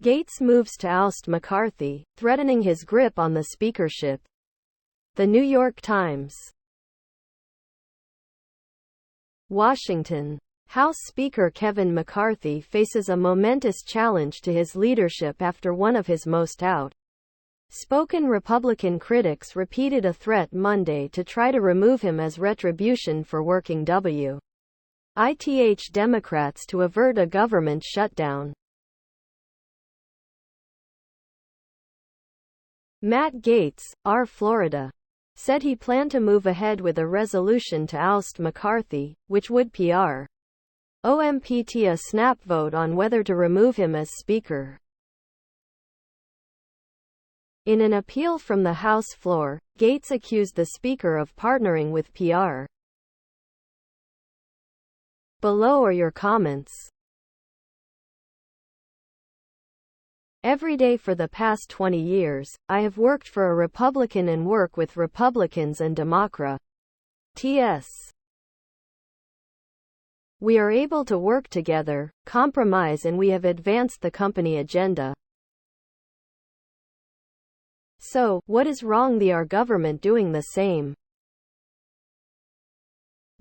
Gaetz moves to oust McCarthy, threatening his grip on the speakership. The New York Times. Washington. House Speaker Kevin McCarthy faces a momentous challenge to his leadership after one of his most outspoken Republican critics repeated a threat Monday to try to remove him as retribution for working with Democrats to avert a government shutdown. Matt Gaetz, R. Florida, said he planned to move ahead with a resolution to oust McCarthy, which would prompt a snap vote on whether to remove him as Speaker. In an appeal from the House floor, Gaetz accused the Speaker of partnering with PR. Below are your comments. Every day for the past 20 years, I have worked for a Republican and work with Republicans and Democrats. We are able to work together, compromise, and we have advanced the company agenda. So, what is wrong with our government doing the same?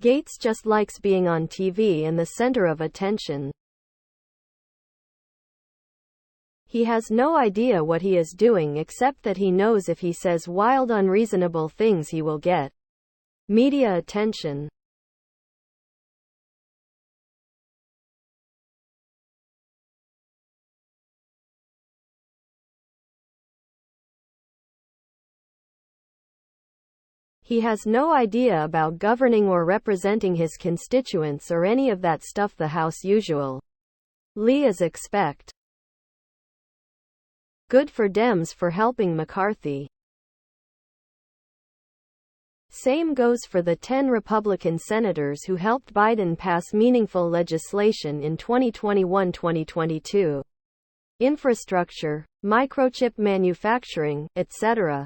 Gaetz just likes being on TV and the center of attention. He has no idea what he is doing except that he knows if he says wild, unreasonable things he will get media attention. He has no idea about governing or representing his constituents or any of that stuff the House usually is expect. Good for Dems for helping McCarthy. Same goes for the 10 Republican senators who helped Biden pass meaningful legislation in 2021-2022. Infrastructure, microchip manufacturing, etc.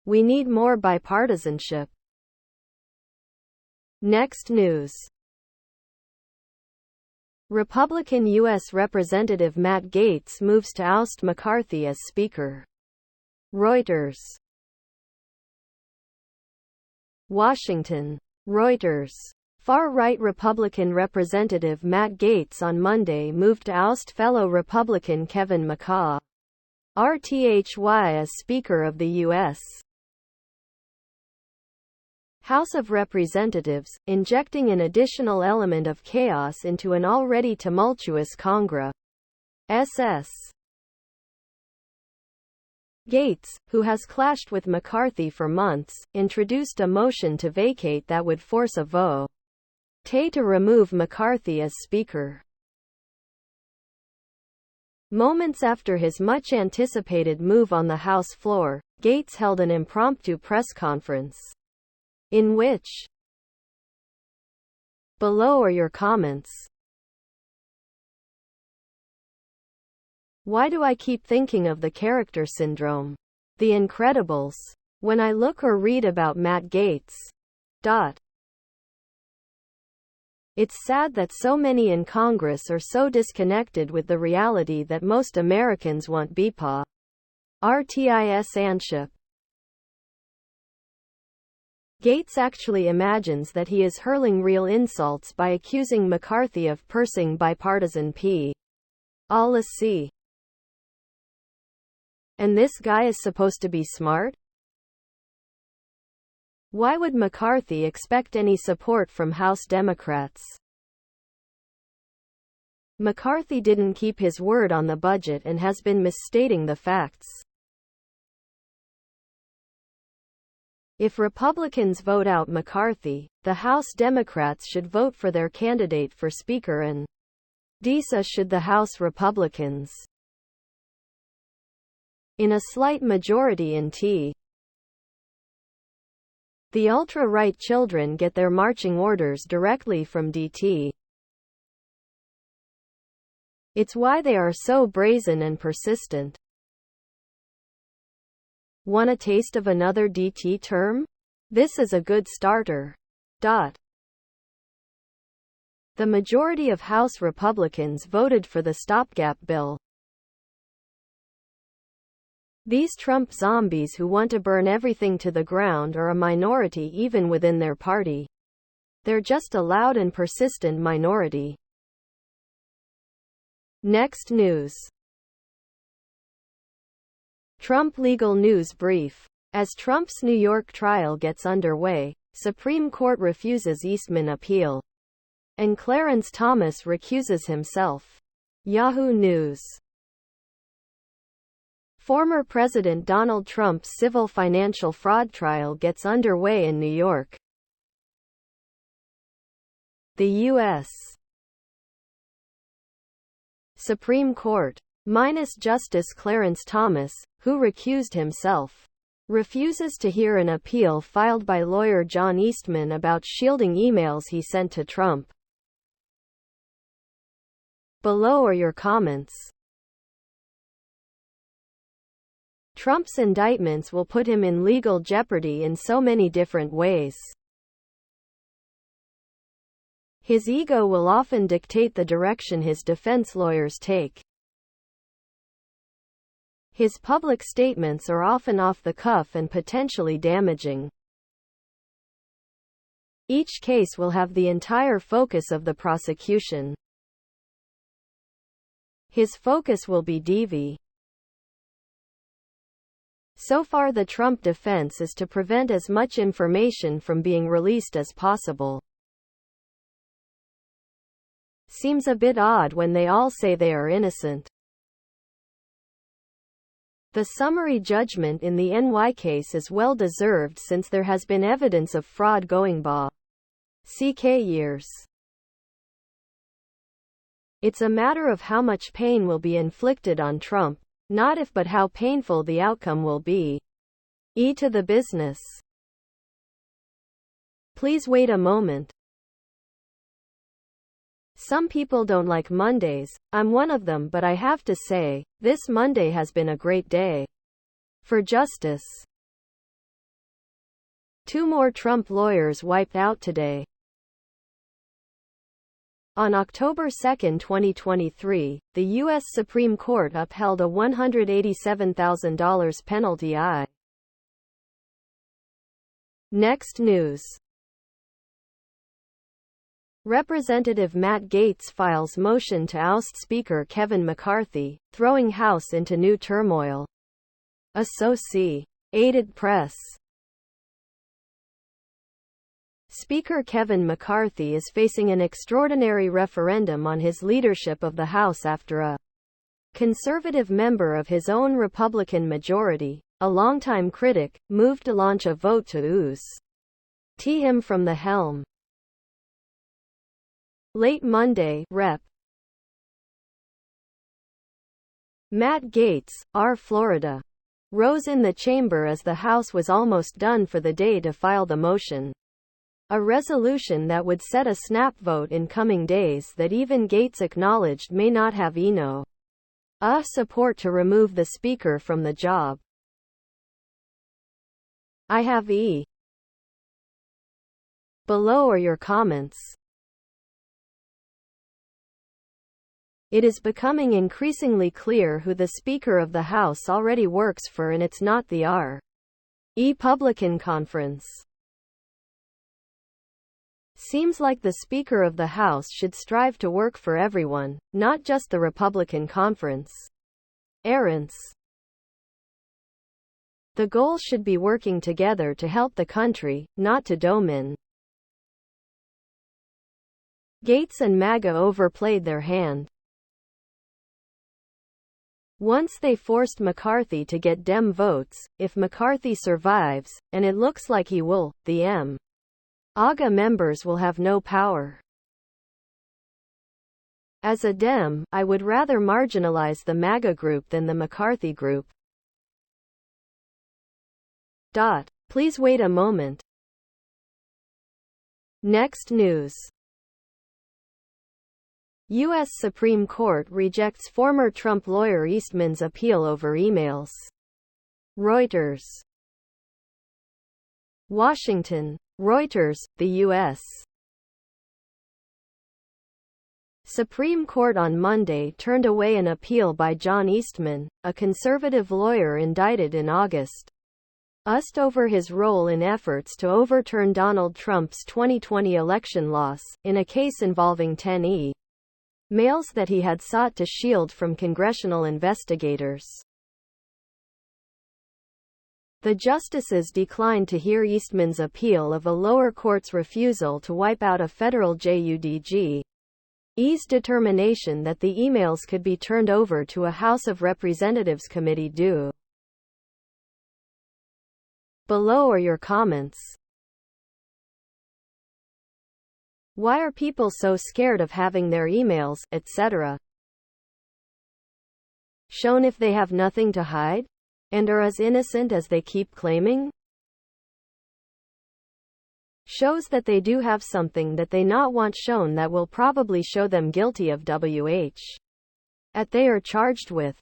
We need more bipartisanship. Next news. Republican U.S. Representative Matt Gaetz moves to oust McCarthy as Speaker. Reuters. Washington. Reuters. Far-right Republican Representative Matt Gaetz on Monday moved to oust fellow Republican Kevin McCarthy as Speaker of the U.S. House of Representatives, injecting an additional element of chaos into an already tumultuous Congress. Gaetz, who has clashed with McCarthy for months, introduced a motion to vacate that would force a vote to remove McCarthy as Speaker. Moments after his much-anticipated move on the House floor, Gaetz held an impromptu press conference, in which below are your comments. Why do I keep thinking of the character syndrome? The Incredibles. When I look or read about Matt Gaetz. It's sad that so many in Congress are so disconnected with the reality that most Americans want bipartisanship. Gaetz actually imagines that he is hurling real insults by accusing McCarthy of pursing bipartisan policy. And this guy is supposed to be smart? Why would McCarthy expect any support from House Democrats? McCarthy didn't keep his word on the budget and has been misstating the facts. If Republicans vote out McCarthy, the House Democrats should vote for their candidate for Speaker and so should the House Republicans. In a slight majority in the ultra-right children get their marching orders directly from DT. It's why they are so brazen and persistent. Want a taste of another DT term? This is a good starter. The majority of House Republicans voted for the stopgap bill. These Trump zombies who want to burn everything to the ground are a minority even within their party. They're just a loud and persistent minority. Next news. Trump legal news brief. As Trump's New York trial gets underway, Supreme Court refuses Eastman appeal. And Clarence Thomas recuses himself. Yahoo News. Former President Donald Trump's civil financial fraud trial gets underway in New York. The U.S. Supreme Court, minus Justice Clarence Thomas, who recused himself, refuses to hear an appeal filed by lawyer John Eastman about shielding emails he sent to Trump. Below are your comments. Trump's indictments will put him in legal jeopardy in so many different ways. His ego will often dictate the direction his defense lawyers take. His public statements are often off the cuff and potentially damaging. Each case will have the entire focus of the prosecution. His focus will be DV. So far the Trump defense is to prevent as much information from being released as possible. Seems a bit odd when they all say they are innocent. The summary judgment in the NY case is well deserved since there has been evidence of fraud going back years. It's a matter of how much pain will be inflicted on Trump, not if but how painful the outcome will be. To the business. Please wait a moment. Some people don't like Mondays, I'm one of them, but I have to say, this Monday has been a great day for justice. 2 more Trump lawyers wiped out today. On October 2, 2023, the U.S. Supreme Court upheld a $187,000 penalty. Next news. Representative Matt Gaetz files motion to oust Speaker Kevin McCarthy, throwing House into new turmoil. Associated Press. Speaker Kevin McCarthy is facing an extraordinary referendum on his leadership of the House after a conservative member of his own Republican majority, a longtime critic, moved to launch a vote to oust him from the helm. Late Monday, Rep. Matt Gaetz, R. Florida, rose in the chamber as the House was almost done for the day to file the motion. A resolution that would set a snap vote in coming days that even Gaetz acknowledged may not have enough support to remove the Speaker from the job. I have Below are your comments. It is becoming increasingly clear who the Speaker of the House already works for, and it's not the Republican Conference. Seems like the Speaker of the House should strive to work for everyone, not just the Republican Conference. The goal should be working together to help the country, not to domine. Gaetz and MAGA overplayed their hand. Once they forced McCarthy to get Dem votes. If McCarthy survives, and it looks like he will, the MAGA members will have no power. As a Dem, I would rather marginalize the MAGA group than the McCarthy group. Please wait a moment. Next news. U.S. Supreme Court rejects former Trump lawyer Eastman's appeal over emails. Reuters. Washington. Reuters, the U.S. Supreme Court on Monday turned away an appeal by John Eastman, a conservative lawyer indicted in August. Oust over his role in efforts to overturn Donald Trump's 2020 election loss, in a case involving 10 emails that he had sought to shield from congressional investigators. The justices declined to hear Eastman's appeal of a lower court's refusal to wipe out a federal judge's determination that the emails could be turned over to a House of Representatives committee due. Below are your comments. Why are people so scared of having their emails, etc., shown if they have nothing to hide? And are as innocent as they keep claiming? Shows that they do have something that they not want shown that will probably show them guilty of what they are charged with.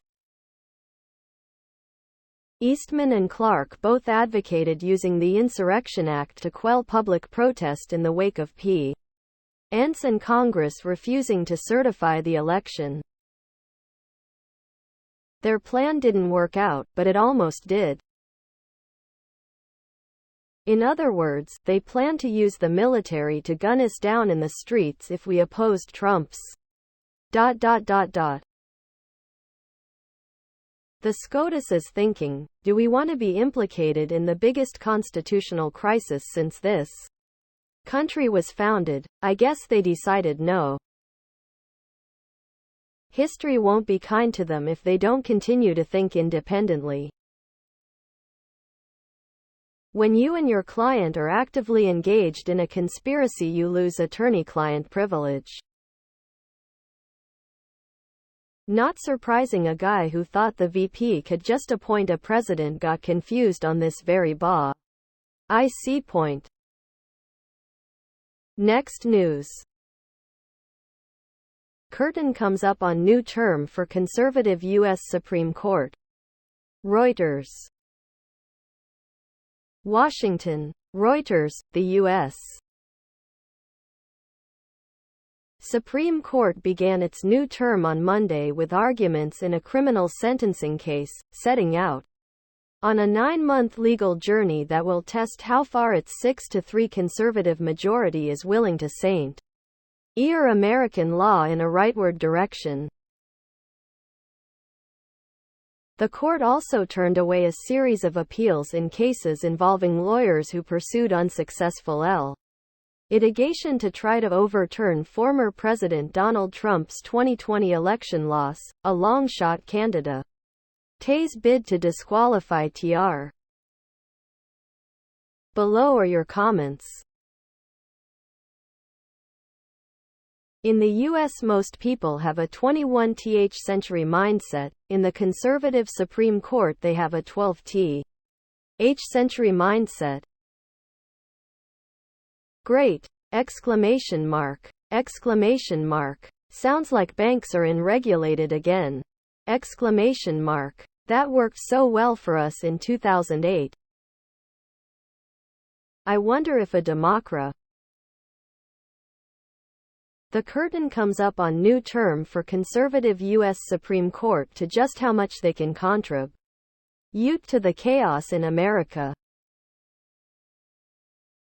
Eastman and Clark both advocated using the Insurrection Act to quell public protest in the wake of P. Ence and Congress refusing to certify the election. Their plan didn't work out, but it almost did. In other words, they planned to use the military to gun us down in the streets if we opposed Trump's. The SCOTUS is thinking, do we want to be implicated in the biggest constitutional crisis since this country was founded? I guess they decided no. History won't be kind to them if they don't continue to think independently. When you and your client are actively engaged in a conspiracy, you lose attorney-client privilege. Not surprising, a guy who thought the VP could just appoint a president got confused on this very IC point. Next news. Curtain comes up on new term for conservative U.S. Supreme Court. Reuters. Washington. Reuters, the U.S. Supreme Court began its new term on Monday with arguments in a criminal sentencing case, setting out on a 9-month legal journey that will test how far its 6-3 conservative majority is willing to steer American law in a rightward direction. The court also turned away a series of appeals in cases involving lawyers who pursued unsuccessful litigation to try to overturn former President Donald Trump's 2020 election loss, a long-shot candidate's bid to disqualify Tr. Below are your comments. In the U.S., most people have a 21th century mindset. In the conservative Supreme Court, they have a 12th century mindset. Great! Exclamation mark. Exclamation mark. Sounds like banks are unregulated again. Exclamation mark. That worked so well for us in 2008. I wonder if a Democrat. The curtain comes up on new term for conservative U.S. Supreme Court to just how much they can contribute to the chaos in America.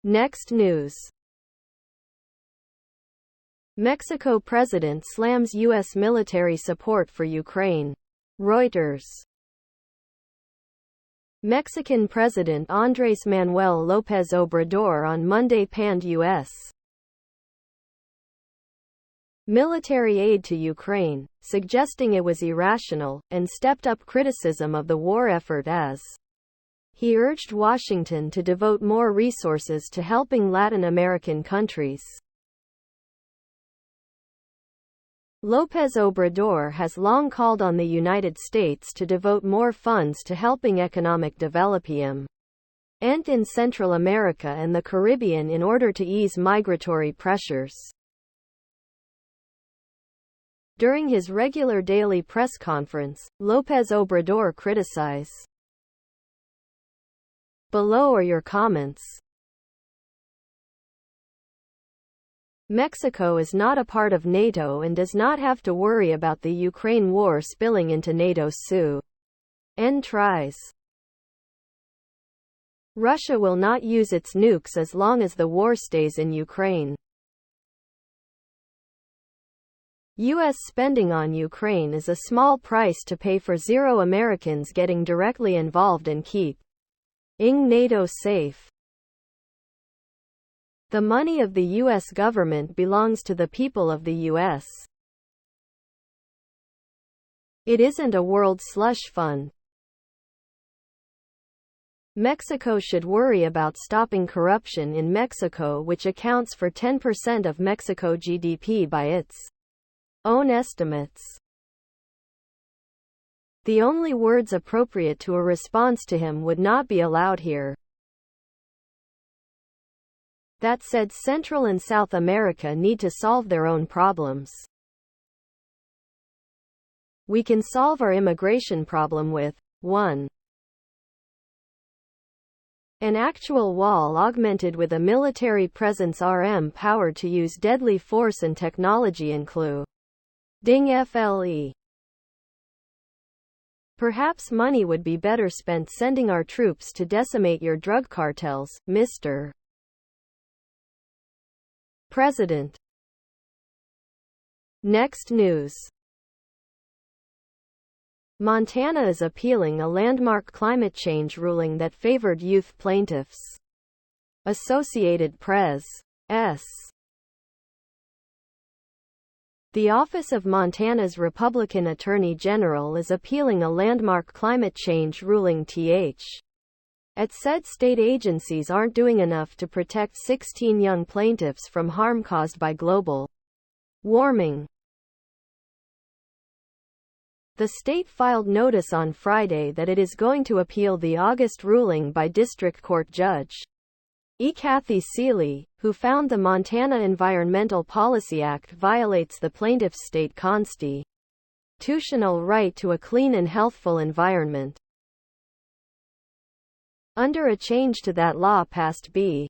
Next news. Mexico president slams U.S. military support for Ukraine. Reuters. Mexican President Andrés Manuel López Obrador on Monday panned U.S. military aid to Ukraine, suggesting it was irrational, and stepped up criticism of the war effort as he urged Washington to devote more resources to helping Latin American countries. López Obrador has long called on the United States to devote more funds to helping economic development in Central America and the Caribbean in order to ease migratory pressures. During his regular daily press conference, López Obrador criticized. Below are your comments. Mexico is not a part of NATO and does not have to worry about the Ukraine war spilling into NATO's SU.N tries. Russia will not use its nukes as long as the war stays in Ukraine. U.S. spending on Ukraine is a small price to pay for zero Americans getting directly involved and keeping NATO safe. The money of the U.S. government belongs to the people of the U.S. It isn't a world slush fund. Mexico should worry about stopping corruption in Mexico, which accounts for 10% of Mexico GDP by its own estimates. The only words appropriate to a response to him would not be allowed here. That said, Central and South America need to solve their own problems. We can solve our immigration problem with 1. An actual wall augmented with a military presence powered to use deadly force and technology including FLE. Perhaps money would be better spent sending our troops to decimate your drug cartels, Mr. President. Next news. Montana is appealing a landmark climate change ruling that favored youth plaintiffs. Associated Press. The Office of Montana's Republican Attorney General is appealing a landmark climate change ruling. It said state agencies aren't doing enough to protect 16 young plaintiffs from harm caused by global warming. The state filed notice on Friday that it is going to appeal the August ruling by District Court Judge McCarthy, who found the Montana Environmental Policy Act violates the plaintiff's state constitutional right to a clean and healthful environment. Under a change to that law passed below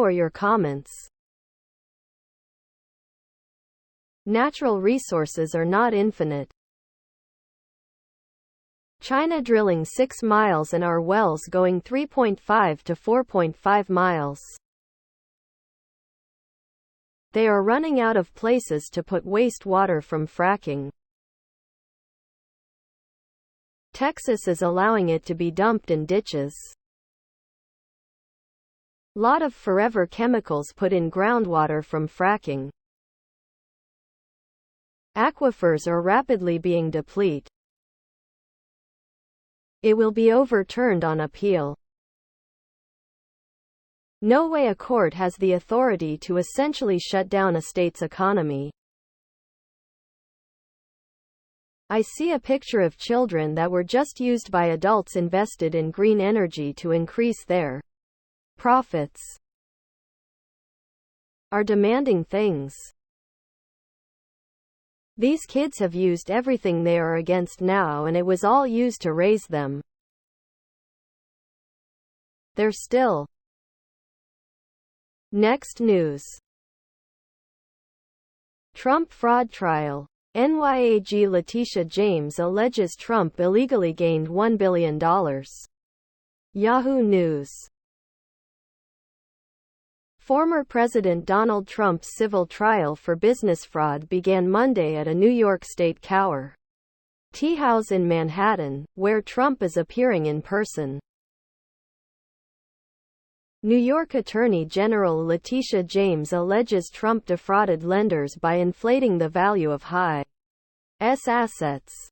are your comments. Natural resources are not infinite. China drilling 6 miles and our wells going 3.5 to 4.5 miles. They are running out of places to put wastewater from fracking. Texas is allowing it to be dumped in ditches. Lot of forever chemicals put in groundwater from fracking. Aquifers are rapidly being depleted. It will be overturned on appeal. No way a court has the authority to essentially shut down a state's economy. I see a picture of children that were just used by adults invested in green energy to increase their profits. Are demanding things. These kids have used everything they are against now, and it was all used to raise them. They're still. Next news. Trump fraud trial. NYAG Letitia James alleges Trump illegally gained $1 billion. Yahoo News. Former President Donald Trump's civil trial for business fraud began Monday at a New York State courthouse in Manhattan, where Trump is appearing in person. New York Attorney General Letitia James alleges Trump defrauded lenders by inflating the value of high assets.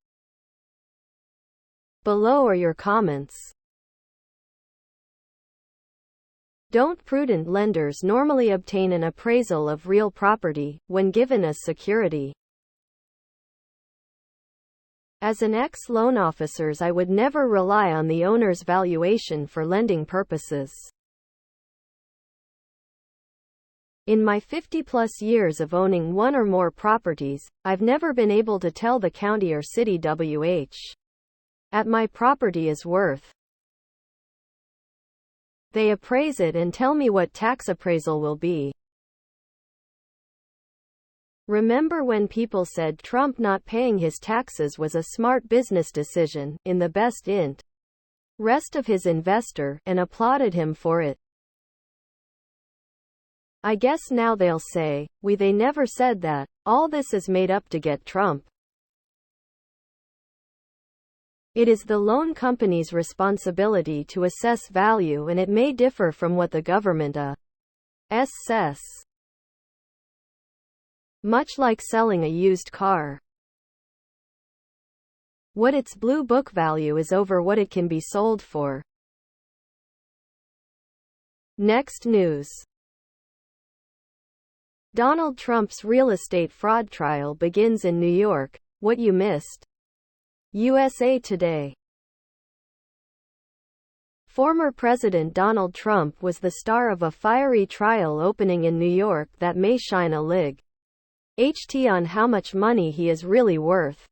Below are your comments. Don't prudent lenders normally obtain an appraisal of real property when given as security? As an ex-loan officer, I would never rely on the owner's valuation for lending purposes. In my 50-plus years of owning one or more properties, I've never been able to tell the county or city my property is worth. They appraise it and tell me what tax appraisal will be. Remember when people said Trump not paying his taxes was a smart business decision, in the best interest of his investor, and applauded him for it? I guess now they'll say, they never said that. All this is made up to get Trump. It is the loan company's responsibility to assess value, and it may differ from what the government assess. Much like selling a used car. What its blue book value is over what it can be sold for. Next news. Donald Trump's real estate fraud trial begins in New York. What you missed. USA Today. Former President Donald Trump was the star of a fiery trial opening in New York that may shine a light on how much money he is really worth.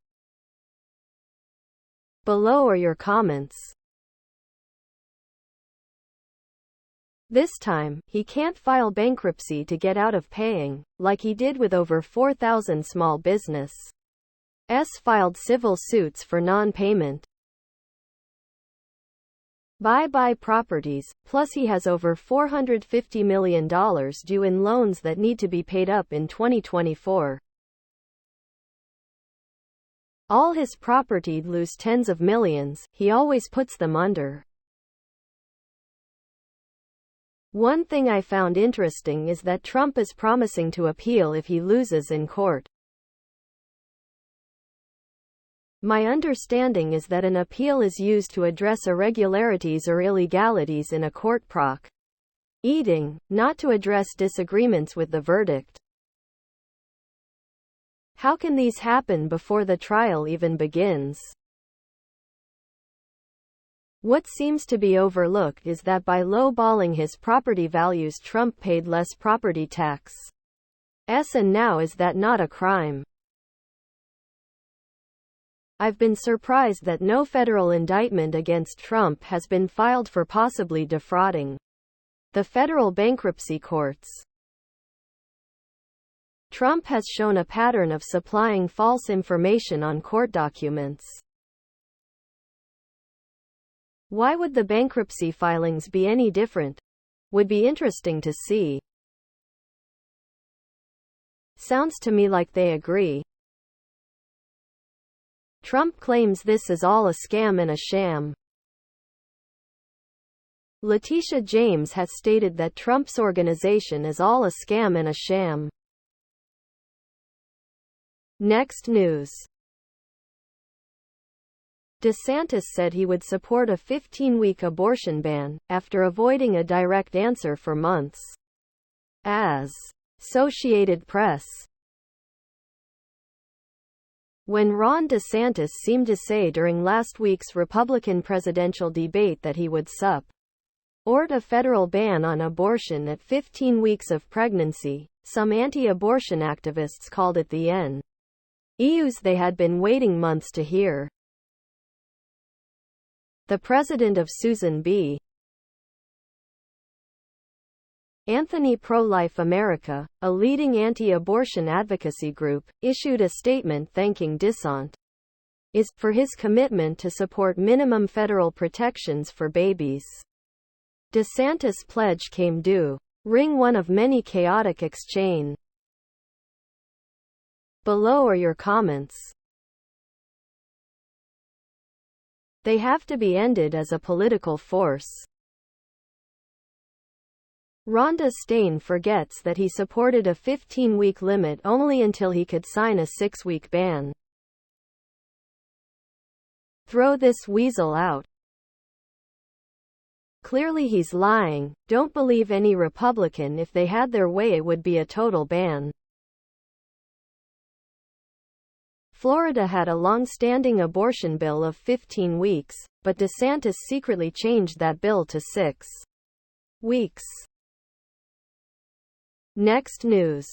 Below are your comments. This time, he can't file bankruptcy to get out of paying, like he did with over 4,000 small businesses filed civil suits for non-payment. Bye-bye properties, plus he has over $450 million due in loans that need to be paid up in 2024. All his property'd lose tens of millions, he always puts them under. One thing I found interesting is that Trump is promising to appeal if he loses in court. My understanding is that an appeal is used to address irregularities or illegalities in a court proceeding, not to address disagreements with the verdict. How can these happen before the trial even begins? What seems to be overlooked is that by low-balling his property values, Trump paid less property tax. And now, is that not a crime? I've been surprised that no federal indictment against Trump has been filed for possibly defrauding the federal bankruptcy courts. Trump has shown a pattern of supplying false information on court documents. Why would the bankruptcy filings be any different? Would be interesting to see. Sounds to me like they agree. Trump claims this is all a scam and a sham. Letitia James has stated that Trump's organization is all a scam and a sham. Next news. DeSantis said he would support a 15-week abortion ban, after avoiding a direct answer for months. As Associated Press. When Ron DeSantis seemed to say during last week's Republican presidential debate that he would support a federal ban on abortion at 15 weeks of pregnancy, some anti-abortion activists called it the news they had been waiting months to hear. The president of Susan B. Anthony Pro-Life America, a leading anti-abortion advocacy group, issued a statement thanking DeSantis for his commitment to support minimum federal protections for babies. DeSantis' pledge came during one of many chaotic exchanges. Below are your comments. They have to be ended as a political force. Rhonda Stain forgets that he supported a 15-week limit only until he could sign a 6-week ban. Throw this weasel out. Clearly he's lying. Don't believe any Republican. If they had their way, it would be a total ban. Florida had a long-standing abortion bill of 15 weeks, but DeSantis secretly changed that bill to 6 weeks. Next news.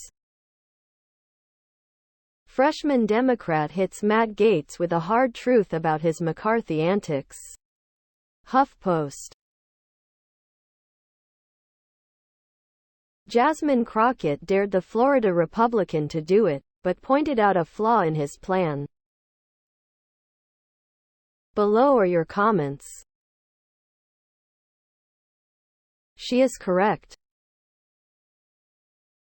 Freshman Democrat hits Matt Gaetz with a hard truth about his McCarthy antics. HuffPost. Jasmine Crockett dared the Florida Republican to do it, but pointed out a flaw in his plan. Below are your comments. She is correct.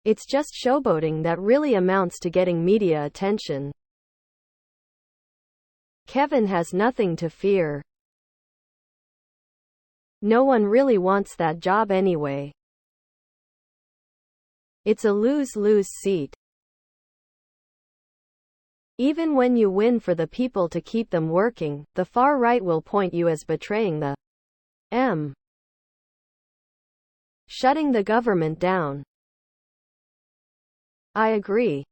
It's just showboating that really amounts to getting media attention. Kevin has nothing to fear. No one really wants that job anyway. It's a lose-lose seat. Even when you win for the people to keep them working, the far right will point you as betraying the shutting the government down. I agree.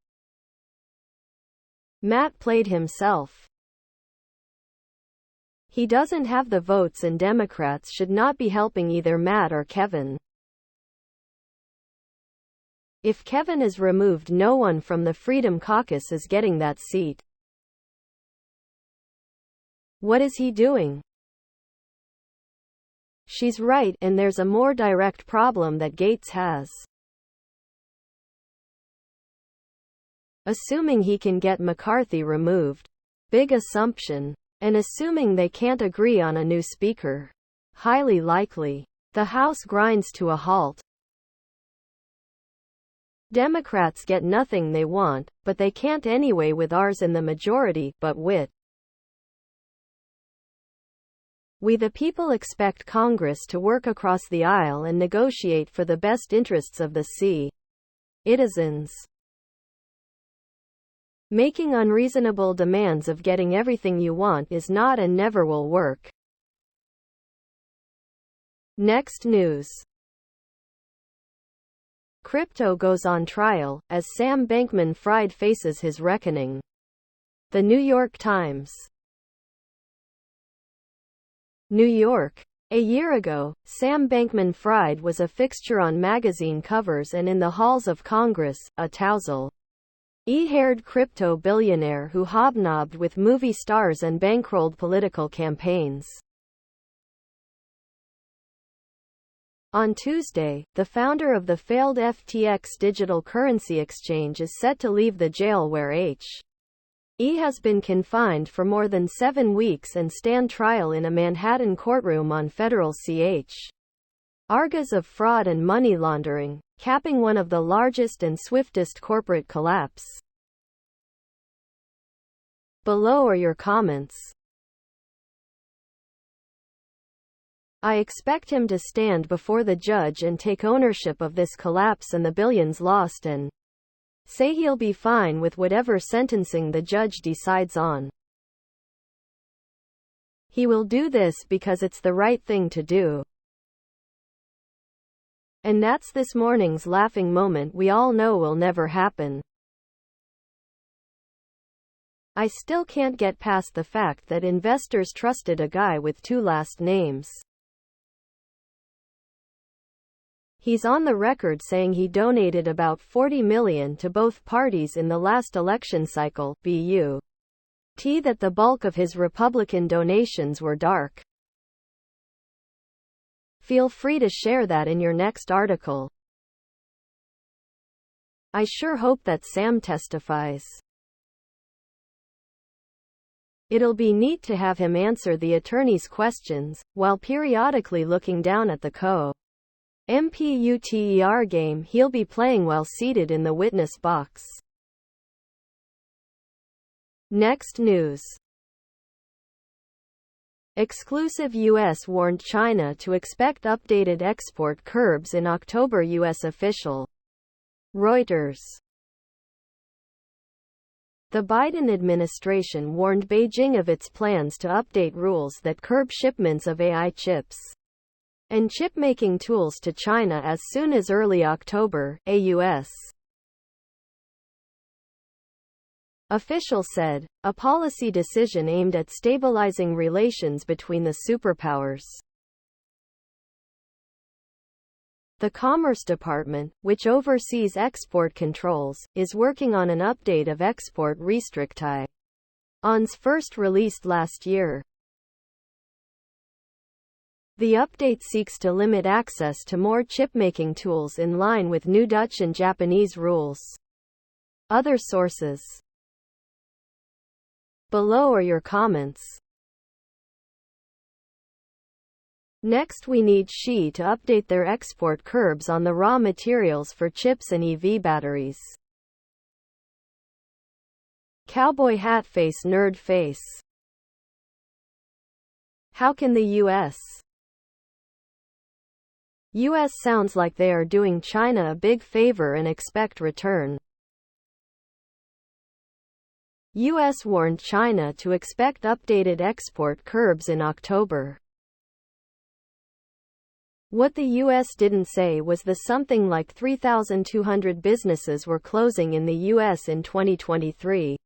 Matt played himself. He doesn't have the votes and Democrats should not be helping either Matt or Kevin. If Kevin is removed, no one from the Freedom Caucus is getting that seat. What is he doing? She's right, and there's a more direct problem that Gaetz has. Assuming he can get McCarthy removed. Big assumption. And assuming they can't agree on a new speaker. Highly likely. The House grinds to a halt. Democrats get nothing they want, but they can't anyway with ours in the majority, but we the people expect Congress to work across the aisle and negotiate for the best interests of the citizens. Making unreasonable demands of getting everything you want is not and never will work. Next news. Crypto goes on trial, as Sam Bankman-Fried faces his reckoning. The New York Times. New York. A year ago, Sam Bankman-Fried was a fixture on magazine covers and in the halls of Congress, a tousle-haired crypto billionaire who hobnobbed with movie stars and bankrolled political campaigns. On Tuesday, the founder of the failed FTX digital currency exchange is set to leave the jail where he has been confined for more than 7 weeks and stand trial in a Manhattan courtroom on federal charges of fraud and money laundering, capping one of the largest and swiftest corporate collapses. Below are your comments. I expect him to stand before the judge and take ownership of this collapse and the billions lost and say he'll be fine with whatever sentencing the judge decides on. He will do this because it's the right thing to do. And that's this morning's laughing moment we all know will never happen. I still can't get past the fact that investors trusted a guy with 2 last names. He's on the record saying he donated about $40 million to both parties in the last election cycle, but that the bulk of his Republican donations were dark. Feel free to share that in your next article. I sure hope that Sam testifies. It'll be neat to have him answer the attorney's questions, while periodically looking down at the computer game he'll be playing while seated in the witness box. Next news. Exclusive U.S. warned China to expect updated export curbs in October. U.S. official. Reuters. The Biden administration warned Beijing of its plans to update rules that curb shipments of AI chips and chip-making tools to China as soon as early October, a U.S. official said, a policy decision aimed at stabilizing relations between the superpowers. The Commerce Department, which oversees export controls, is working on an update of export restrictions first released last year. The update seeks to limit access to more chip-making tools in line with new Dutch and Japanese rules. Other sources below are your comments. Next, we need Xi to update their export curbs on the raw materials for chips and EV batteries. Cowboy hat face, nerd face. How can the U.S. sounds like they are doing China a big favor and expect return. U.S. warned China to expect updated export curbs in October. What the U.S. didn't say was the something like 3,200 businesses were closing in the U.S. in 2023.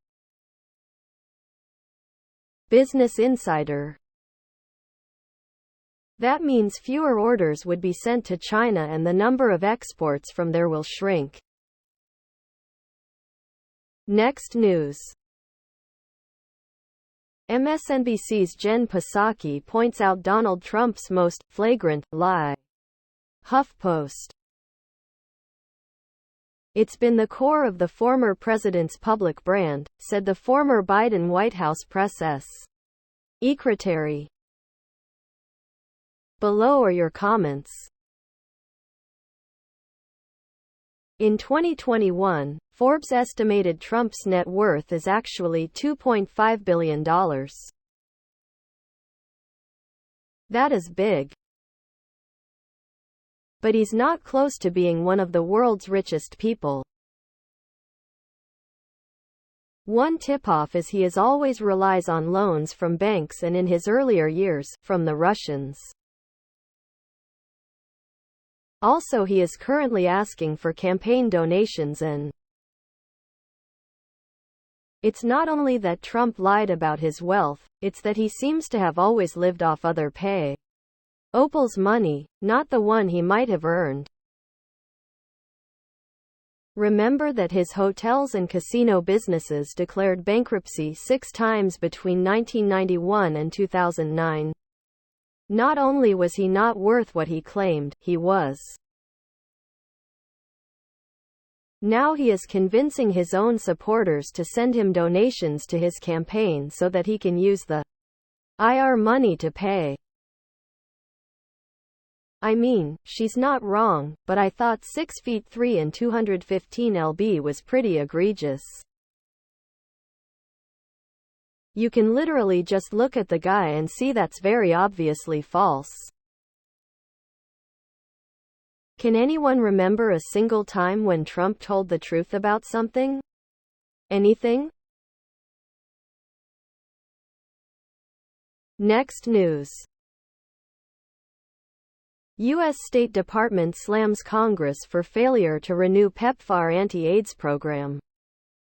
Business Insider. That means fewer orders would be sent to China and the number of exports from there will shrink. Next news. MSNBC's Jen Psaki points out Donald Trump's most flagrant lie. HuffPost. It's been the core of the former president's public brand, said the former Biden White House press secretary. Below are your comments. In 2021, Forbes estimated Trump's net worth is actually $2.5 billion. That is big. But he's not close to being one of the world's richest people. One tip-off is he always relies on loans from banks and in his earlier years, from the Russians. Also, he is currently asking for campaign donations and it's not only that Trump lied about his wealth, it's that he seems to have always lived off other people's money, not the one he might have earned. Remember that his hotels and casino businesses declared bankruptcy 6 times between 1991 and 2009. Not only was he not worth what he claimed he was, now he is convincing his own supporters to send him donations to his campaign so that he can use the IR money to pay. I mean, she's not wrong, but I thought 6'3" and 215 lb was pretty egregious. You can literally just look at the guy and see that's very obviously false. Can anyone remember a single time when Trump told the truth about something? Anything? Next news. U.S. State Department slams Congress for failure to renew PEPFAR anti-AIDS program.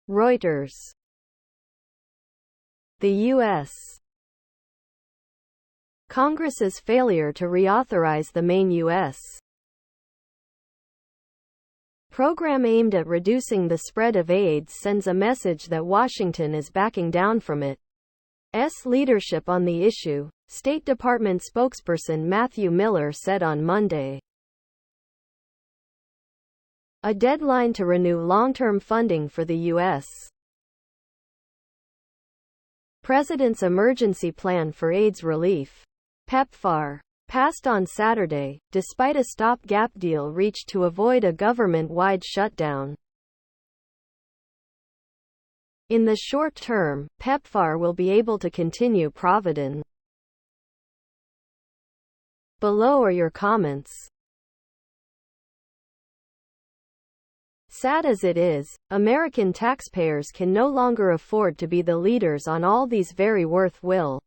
Reuters. The U.S. Congress's failure to reauthorize the main U.S. program aimed at reducing the spread of AIDS sends a message that Washington is backing down from its leadership on the issue, State Department spokesperson Matthew Miller said on Monday. A deadline to renew long-term funding for the U.S. President's Emergency Plan for AIDS Relief, PEPFAR, passed on Saturday, despite a stopgap deal reached to avoid a government-wide shutdown. In the short term, PEPFAR will be able to continue providing. Below are your comments. Sad as it is, American taxpayers can no longer afford to be the leaders on all these very worthwhile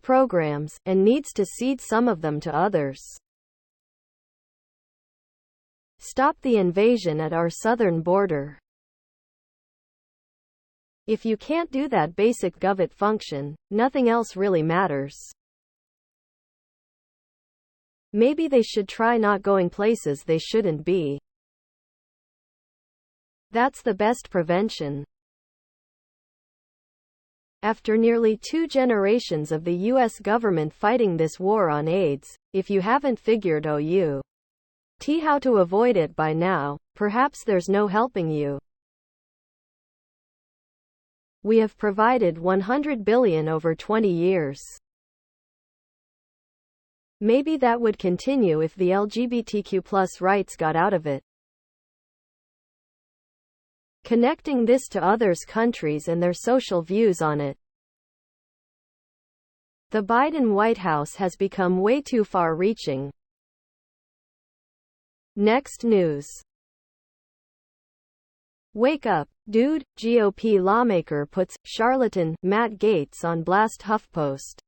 programs, and needs to cede some of them to others. Stop the invasion at our southern border. If you can't do that basic government function, nothing else really matters. Maybe they should try not going places they shouldn't be. That's the best prevention. After nearly 2 generations of the U.S. government fighting this war on AIDS, if you haven't figured out how to avoid it by now, perhaps there's no helping you. We have provided $100 billion over 20 years. Maybe that would continue if the LGBTQ+ rights got out of it. Connecting this to others' countries and their social views on it. The Biden White House has become way too far-reaching. Next news. Wake up, dude, GOP lawmaker puts charlatan Matt Gaetz on blast. HuffPost.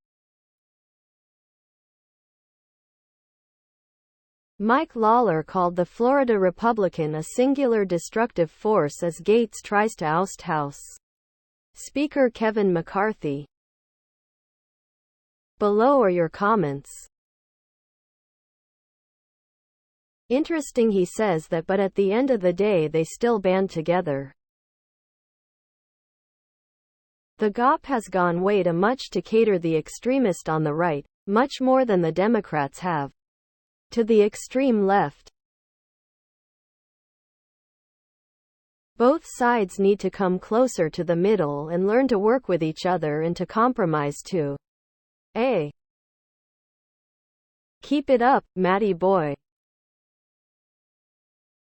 Mike Lawler called the Florida Republican a singular destructive force as Gaetz tries to oust House Speaker Kevin McCarthy. Below are your comments. Interesting, he says that, but at the end of the day they still band together. The GOP has gone way too much to cater the extremist on the right, much more than the Democrats have to the extreme left. Both sides need to come closer to the middle and learn to work with each other and to compromise too. Keep it up, Matty boy.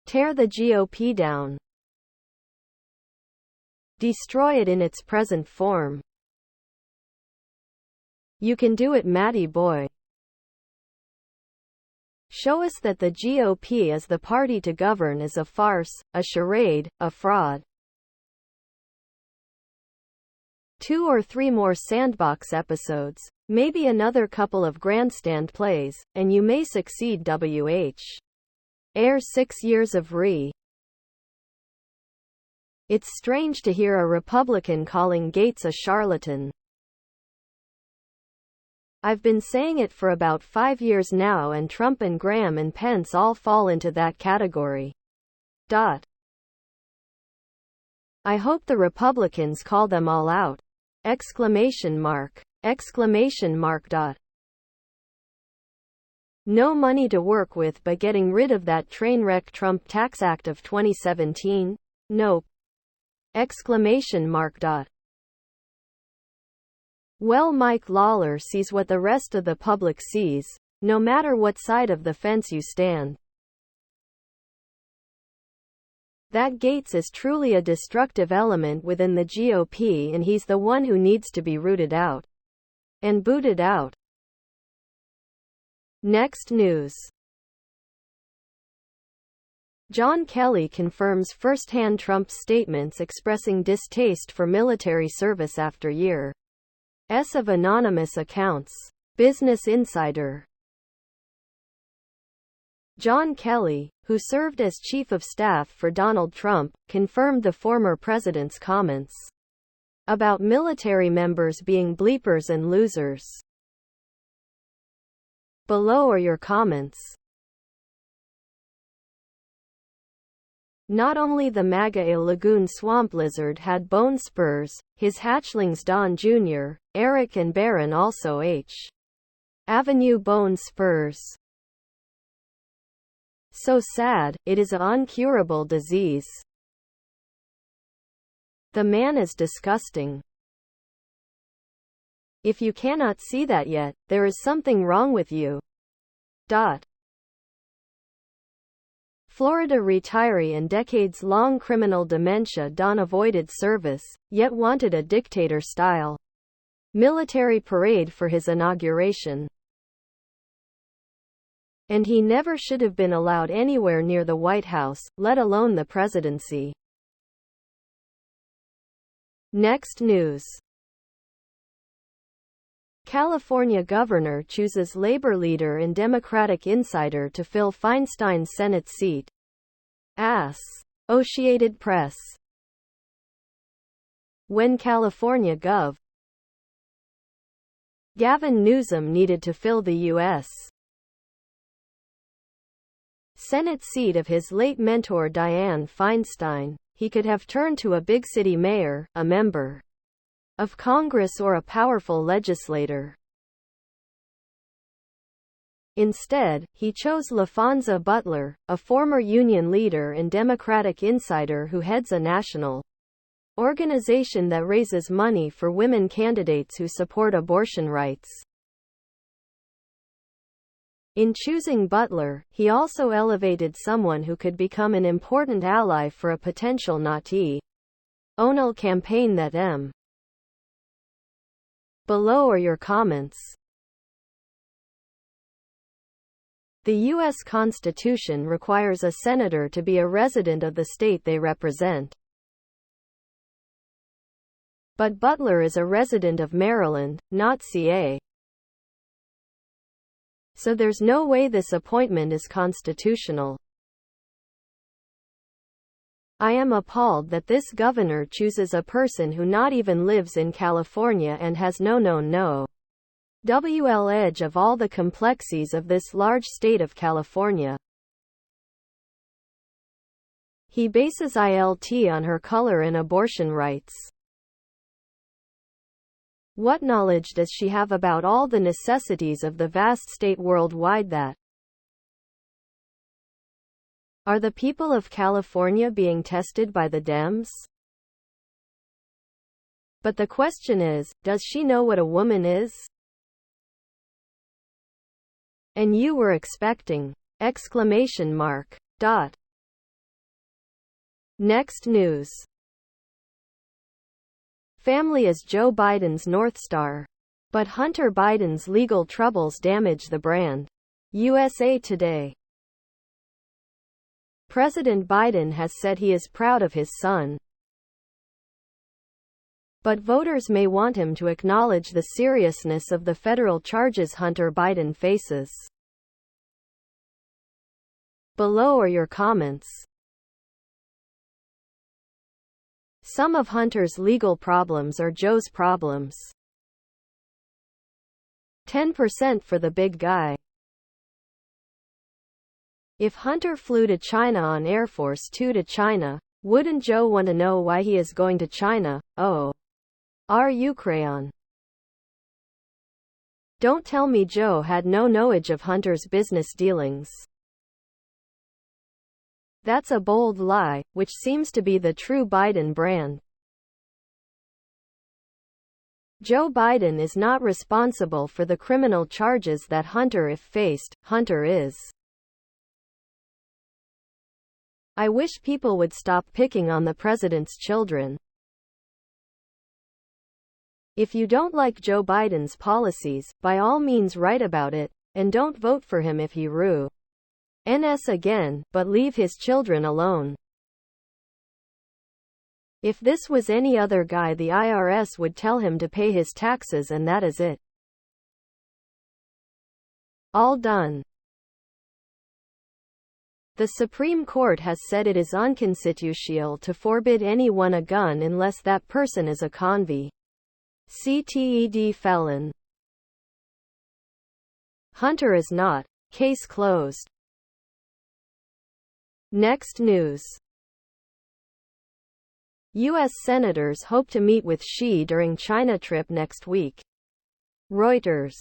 Tear the GOP down. Destroy it in its present form. You can do it, Matty boy. Show us that the GOP as the party to govern is a farce, a charade, a fraud. 2 or 3 more sandbox episodes, maybe another couple of grandstand plays, and you may succeed. Air 6 years of It's strange to hear a Republican calling Gaetz a charlatan. I've been saying it for about 5 years now, and Trump and Graham and Pence all fall into that category. I hope the Republicans call them all out. ! No money to work with but getting rid of that trainwreck Trump Tax Act of 2017? Nope. ! Well, Mike Lawler sees what the rest of the public sees, no matter what side of the fence you stand. That Gaetz is truly a destructive element within the GOP, and he's the one who needs to be rooted out and booted out. Next news. John Kelly confirms first-hand Trump's statements expressing distaste for military service after years of anonymous accounts. Business Insider. John Kelly, who served as chief of staff for Donald Trump, confirmed the former president's comments about military members being bleepers and losers. Below are your comments. Not only the MAGA Lagoon swamp lizard had bone spurs, his hatchlings Don Jr., Eric and Barron also Avenue bone spurs. So sad, it is an uncurable disease. The man is disgusting. If you cannot see that yet, there is something wrong with you. Florida retiree and decades-long criminal dementia Don avoided service, yet wanted a dictator-style military parade for his inauguration. And he never should have been allowed anywhere near the White House, let alone the presidency. Next news. California governor chooses Labor leader and Democratic insider to fill Feinstein's Senate seat. Associated Press. When California Gov. Gavin Newsom needed to fill the U.S. Senate seat of his late mentor Dianne Feinstein, he could have turned to a big city mayor, a member of Congress or a powerful legislator. Instead, he chose LaFonza Butler, a former union leader and Democratic insider who heads a national organization that raises money for women candidates who support abortion rights. In choosing Butler, he also elevated someone who could become an important ally for a potential not-only campaign that M. Below are your comments. The U.S. Constitution requires a senator to be a resident of the state they represent. But Butler is a resident of Maryland, not CA. So there's no way this appointment is constitutional. I am appalled that this governor chooses a person who not even lives in California and has no edge of all the complexities of this large state of California. He bases ILT on her color and abortion rights. What knowledge does she have about all the necessities of the vast state worldwide that? Are the people of California being tested by the Dems? But the question is, does she know what a woman is? And you were expecting! ! Next news. Family is Joe Biden's North Star. But Hunter Biden's legal troubles damage the brand. USA Today. President Biden has said he is proud of his son. But voters may want him to acknowledge the seriousness of the federal charges Hunter Biden faces. Below are your comments. Some of Hunter's legal problems are Joe's problems. 10% for the big guy. If Hunter flew to China on Air Force 2 to China, wouldn't Joe want to know why he is going to China? Oh. Are you crayon? Don't tell me Joe had no knowledge of Hunter's business dealings. That's a bold lie, which seems to be the true Biden brand. Joe Biden is not responsible for the criminal charges that Hunter if faced. Hunter is. I wish people would stop picking on the president's children. If you don't like Joe Biden's policies, by all means write about it, and don't vote for him if he ruins again, but leave his children alone. If this was any other guy, the IRS would tell him to pay his taxes and that is it. All done. The Supreme Court has said it is unconstitutional to forbid anyone a gun unless that person is a convict. felon. Hunter is not. Case closed. Next news. U.S. senators hope to meet with Xi during China trip next week. Reuters.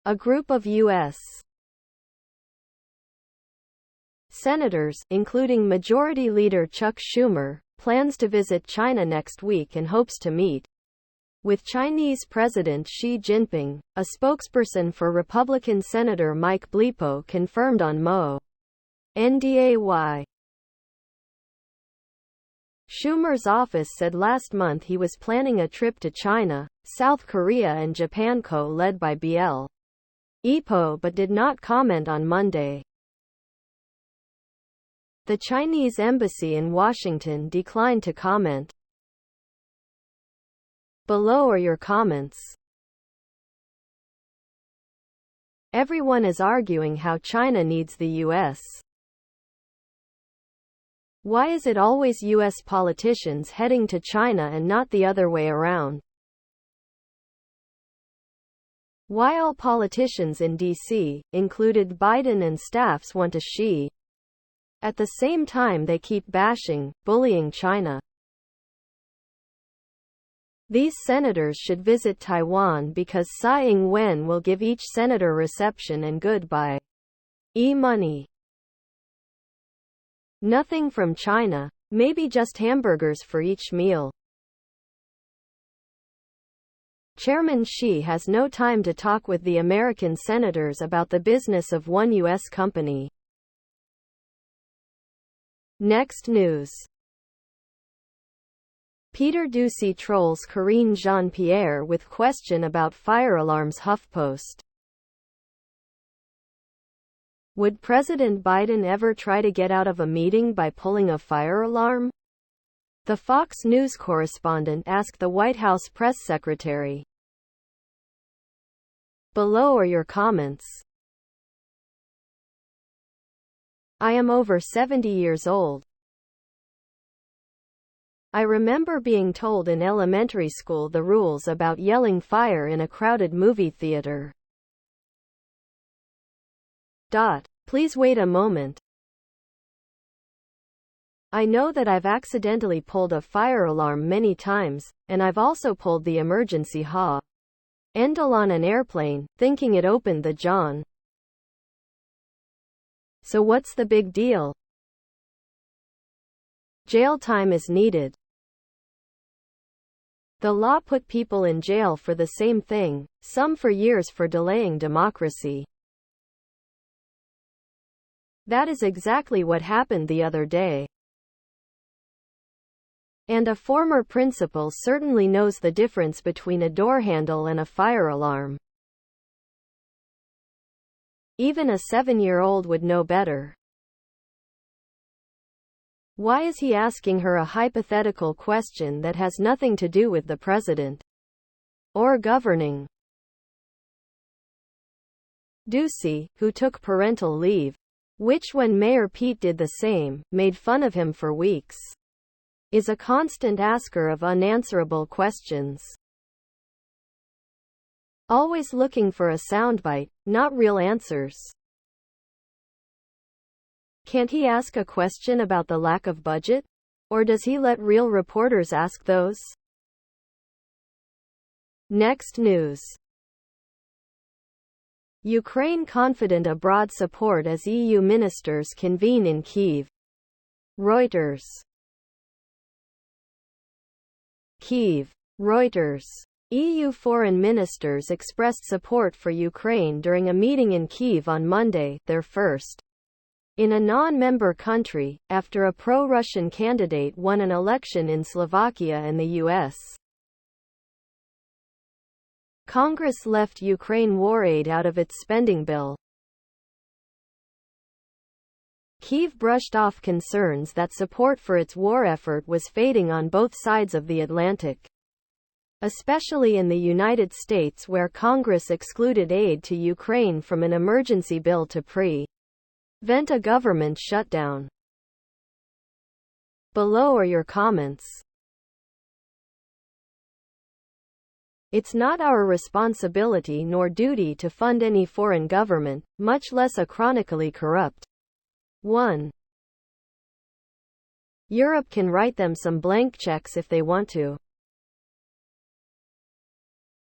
A group of U.S. senators, including Majority Leader Chuck Schumer, plans to visit China next week and hopes to meet with Chinese President Xi Jinping. A spokesperson for Republican Senator Mike Bleepo confirmed on NDAY. Schumer's office said last month he was planning a trip to China, South Korea and Japan co-led by Bleepo but did not comment on Monday. The Chinese embassy in Washington declined to comment. Below are your comments. Everyone is arguing how China needs the U.S. Why is it always U.S. politicians heading to China and not the other way around? Why all politicians in D.C., included Biden and staffs, want to Xi? At the same time they keep bashing, bullying China. These senators should visit Taiwan because Tsai Ing-wen will give each senator reception and goodbye money. Nothing from China, maybe just hamburgers for each meal. Chairman Xi has no time to talk with the American senators about the business of one U.S. company. Next news. Peter Doocy trolls Karine Jean-Pierre with question about fire alarms. HuffPost. Would President Biden ever try to get out of a meeting by pulling a fire alarm? The Fox News correspondent asked the White House press secretary. Below are your comments. I am over 70 years old. I remember being told in elementary school the rules about yelling fire in a crowded movie theater. Please wait a moment. I know that I've accidentally pulled a fire alarm many times, and I've also pulled the emergency handle on an airplane, thinking it opened the John. So what's the big deal? Jail time is needed. The law put people in jail for the same thing, some for years for delaying democracy. That is exactly what happened the other day. And a former principal certainly knows the difference between a door handle and a fire alarm. Even a 7-year-old would know better. Why is he asking her a hypothetical question that has nothing to do with the president or governing? Doocy, who took parental leave, which when Mayor Pete did the same, made fun of him for weeks, is a constant asker of unanswerable questions. Always looking for a soundbite, not real answers. Can't he ask a question about the lack of budget? Or does he let real reporters ask those? Next news. Ukraine confident abroad support as EU ministers convene in Kyiv. Reuters. Kyiv. Reuters. EU foreign ministers expressed support for Ukraine during a meeting in Kyiv on Monday, their first in a non-member country, after a pro-Russian candidate won an election in Slovakia and the US. Congress left Ukraine war aid out of its spending bill. Kyiv brushed off concerns that support for its war effort was fading on both sides of the Atlantic, especially in the United States, where Congress excluded aid to Ukraine from an emergency bill to prevent a government shutdown. Below are your comments. It's not our responsibility nor duty to fund any foreign government, much less a chronically corrupt one. Europe can write them some blank checks if they want to.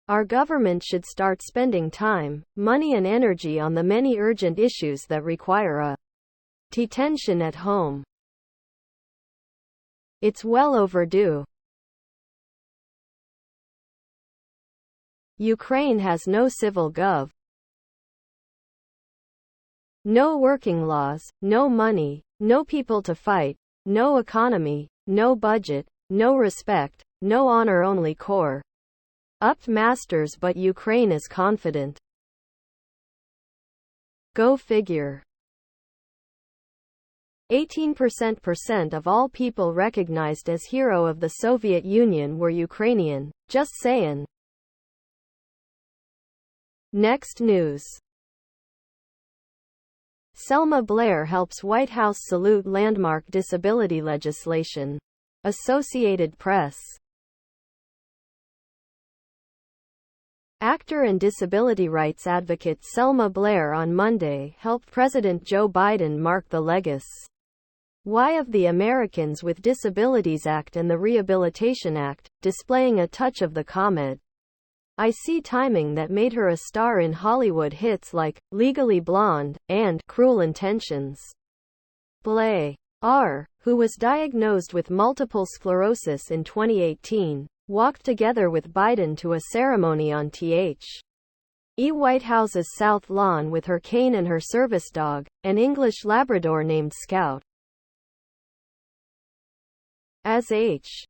Our government should start spending time, money and energy on the many urgent issues that require attention at home. It's well overdue. Ukraine has no civil gov. No working laws, no money, no people to fight, no economy, no budget, no respect, no honor, only corrupt masters, but Ukraine is confident. Go figure. 18% of all people recognized as hero of the Soviet Union were Ukrainian, just sayin'. Next news. Selma Blair helps White House salute landmark disability legislation. Associated Press. Actor and disability rights advocate Selma Blair on Monday helped President Joe Biden mark the legacy of the Americans with Disabilities Act and the Rehabilitation Act, displaying a touch of the comet. I see timing that made her a star in Hollywood hits like Legally Blonde and Cruel Intentions. Blair, who was diagnosed with multiple sclerosis in 2018, walked together with Biden to a ceremony on the White House's South Lawn with her cane and her service dog, an English Labrador named Scout. As H.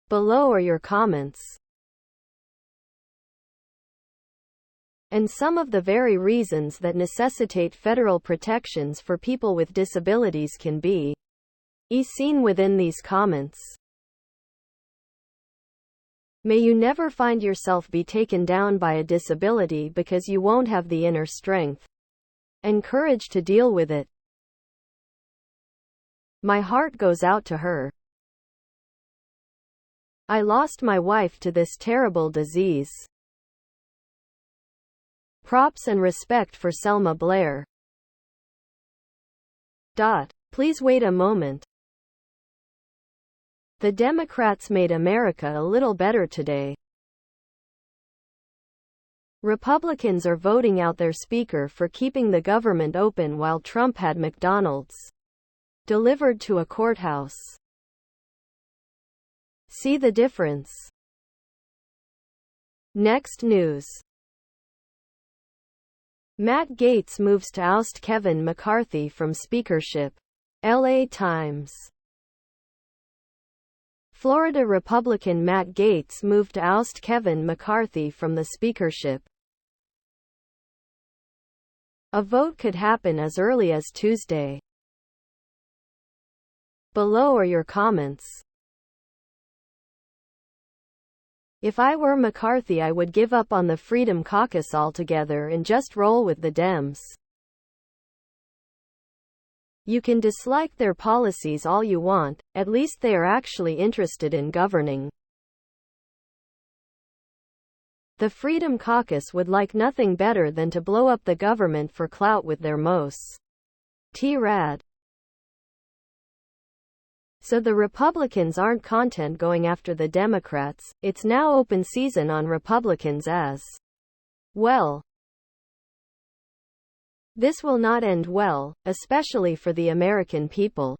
Below are your comments. And some of the very reasons that necessitate federal protections for people with disabilities can be seen within these comments. May you never find yourself be taken down by a disability because you won't have the inner strength and courage to deal with it. My heart goes out to her. I lost my wife to this terrible disease. Props and respect for Selma Blair. Please wait a moment. The Democrats made America a little better today. Republicans are voting out their speaker for keeping the government open while Trump had McDonald's delivered to a courthouse. See the difference? Next news. Matt Gaetz moves to oust Kevin McCarthy from Speakership. LA Times. Florida Republican Matt Gaetz moved to oust Kevin McCarthy from the Speakership. A vote could happen as early as Tuesday. Below are your comments. If I were McCarthy, I would give up on the Freedom Caucus altogether and just roll with the Dems. You can dislike their policies all you want, at least they are actually interested in governing. The Freedom Caucus would like nothing better than to blow up the government for clout with their most rad. So the Republicans aren't content going after the Democrats. It's now open season on Republicans as well. This will not end well, especially for the American people.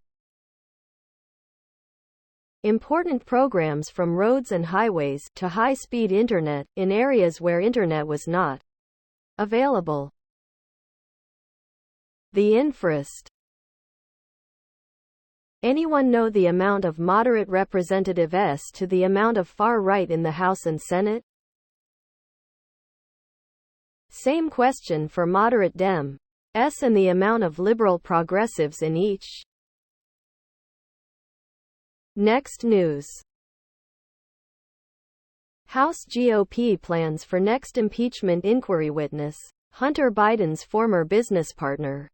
Important programs from roads and highways to high-speed internet in areas where internet was not available. The infrast. Anyone know the amount of moderate representatives to the amount of far right in the House and Senate? Same question for moderate Dems and the amount of liberal progressives in each. Next news. House GOP plans for next impeachment inquiry witness, Hunter Biden's former business partner.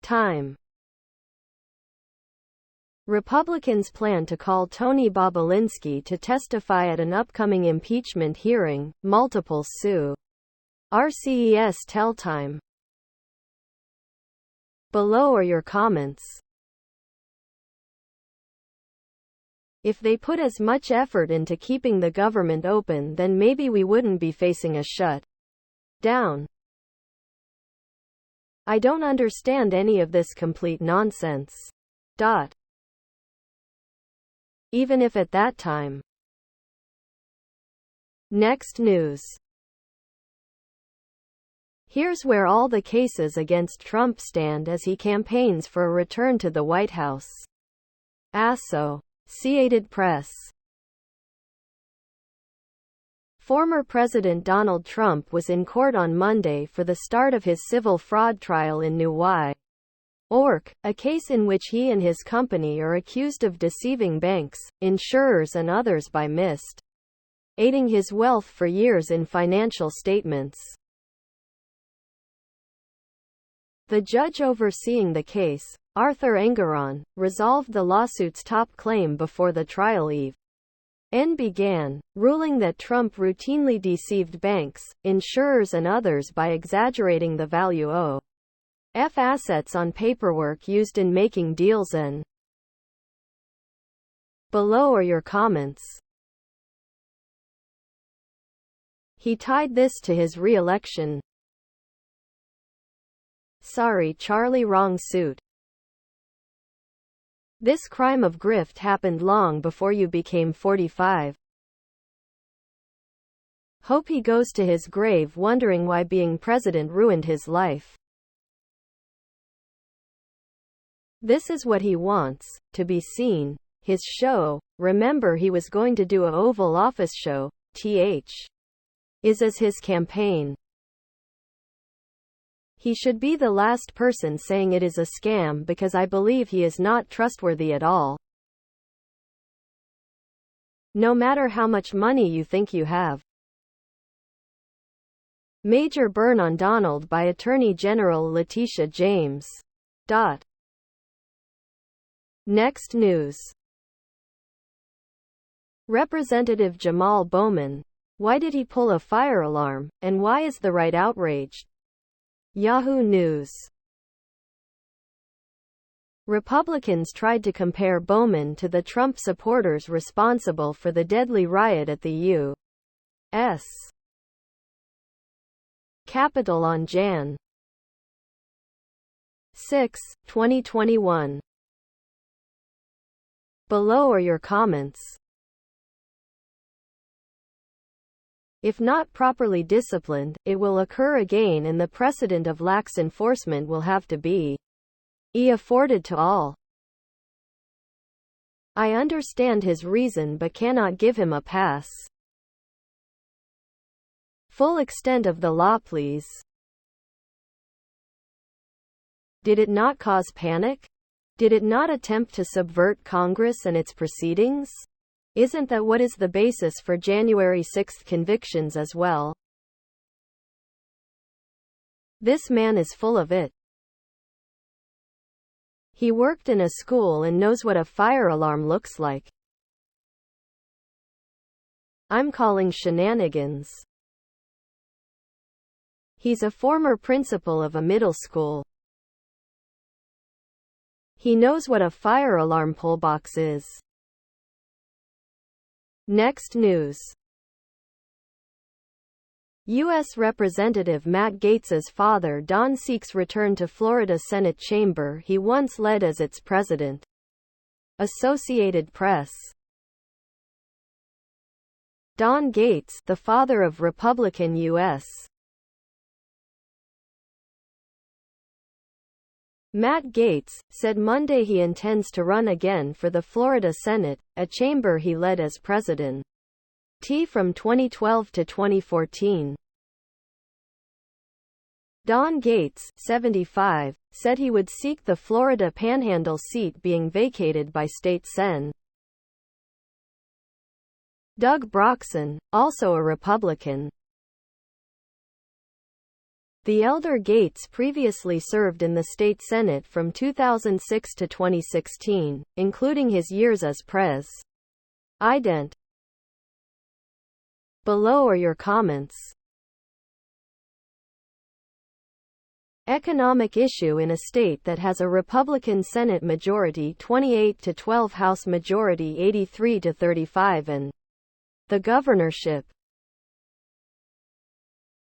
Time. Republicans plan to call Tony Bobulinski to testify at an upcoming impeachment hearing, multiple sue. RCES tell time. Below are your comments. If they put as much effort into keeping the government open, then maybe we wouldn't be facing a shut down. I don't understand any of this complete nonsense. Even if at that time. Next news. Here's where all the cases against Trump stand as he campaigns for a return to the White House. Associated Press. Former President Donald Trump was in court on Monday for the start of his civil fraud trial in New York, a case in which he and his company are accused of deceiving banks, insurers and others by aiding his wealth for years in financial statements. The judge overseeing the case, Arthur Engoron, resolved the lawsuit's top claim before the trial began, ruling that Trump routinely deceived banks, insurers and others by exaggerating the value of assets on paperwork used in making deals and Below are your comments. He tied this to his re-election. Sorry Charlie, wrong suit. This crime of grift happened long before you became 45. Hope he goes to his grave wondering why being president ruined his life. This is what he wants, to be seen. His show, remember he was going to do a Oval Office show, is as his campaign. He should be the last person saying it is a scam because I believe he is not trustworthy at all. No matter how much money you think you have. Major burn on Donald by Attorney General Letitia James. Next news. Representative Jamal Bowman. Why did he pull a fire alarm, and why is the right outraged? Yahoo News. Republicans tried to compare Bowman to the Trump supporters responsible for the deadly riot at the U.S. Capitol on Jan. 6, 2021. Below are your comments. If not properly disciplined, it will occur again and the precedent of lax enforcement will have to be afforded to all. I understand his reason but cannot give him a pass. Full extent of the law please. Did it not cause panic? Did it not attempt to subvert Congress and its proceedings? Isn't that what is the basis for January 6 convictions as well? This man is full of it. He worked in a school and knows what a fire alarm looks like. I'm calling shenanigans. He's a former principal of a middle school. He knows what a fire alarm pull box is. Next news. U.S. Representative Matt Gaetz's father Don seeks return to Florida Senate chamber he once led as its president. Associated Press. Don Gaetz, the father of Republican U.S. Matt Gaetz, said Monday he intends to run again for the Florida Senate, a chamber he led as president. From 2012 to 2014. Don Gaetz, 75, said he would seek the Florida Panhandle seat being vacated by State Sen. Doug Broxson, also a Republican. The elder Gaetz previously served in the state Senate from 2006 to 2016, including his years as President. Below are your comments. Economic issue in a state that has a Republican Senate majority 28 to 12, House majority 83 to 35, and the governorship.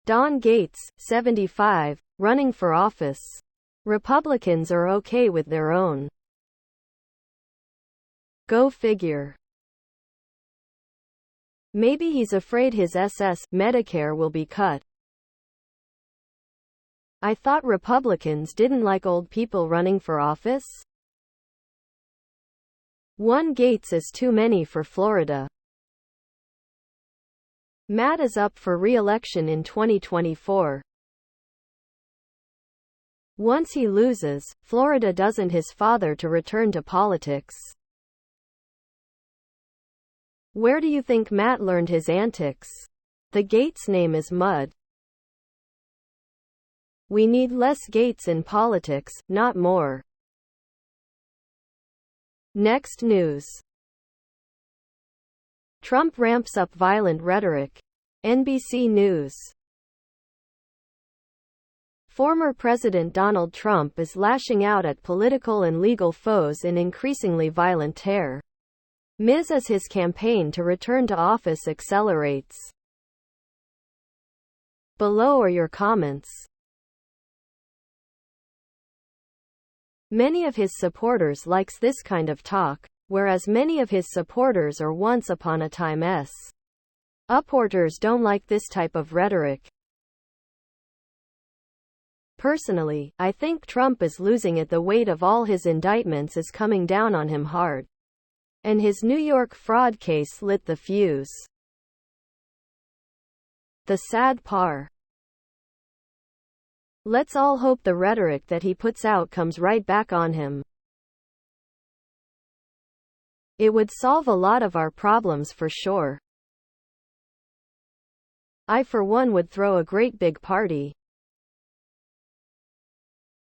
Don Gaetz, 75, running for office. Republicans are okay with their own. Go figure. Maybe he's afraid his Medicare will be cut. I thought Republicans didn't like old people running for office? One Gaetz is too many for Florida. Matt is up for re-election in 2024. Once he loses, Florida doesn't his father to return to politics. Where do you think Matt learned his antics? The Gaetz name is mud. We need less Gaetz in politics, not more. Next news. Trump ramps up violent rhetoric. NBC News. Former President Donald Trump is lashing out at political and legal foes in increasingly violent terror. Ms. as his campaign to return to office accelerates. Below are your comments. Many of his supporters likes this kind of talk, whereas many of his supporters are once upon a time supporters don't like this type of rhetoric. Personally, I think Trump is losing it. The weight of all his indictments is coming down on him hard. And his New York fraud case lit the fuse. The sad part. Let's all hope the rhetoric that he puts out comes right back on him. It would solve a lot of our problems for sure. I for one would throw a great big party.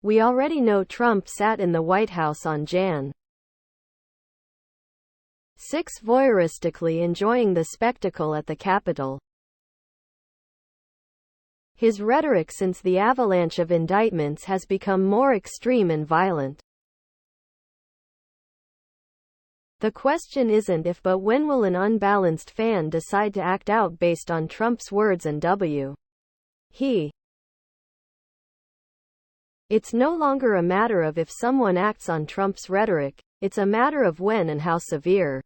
We already know Trump sat in the White House on Jan. 6 voyeuristically enjoying the spectacle at the Capitol. His rhetoric since the avalanche of indictments has become more extreme and violent. The question isn't if but when will an unbalanced fan decide to act out based on Trump's words and It's no longer a matter of if someone acts on Trump's rhetoric, it's a matter of when and how severe.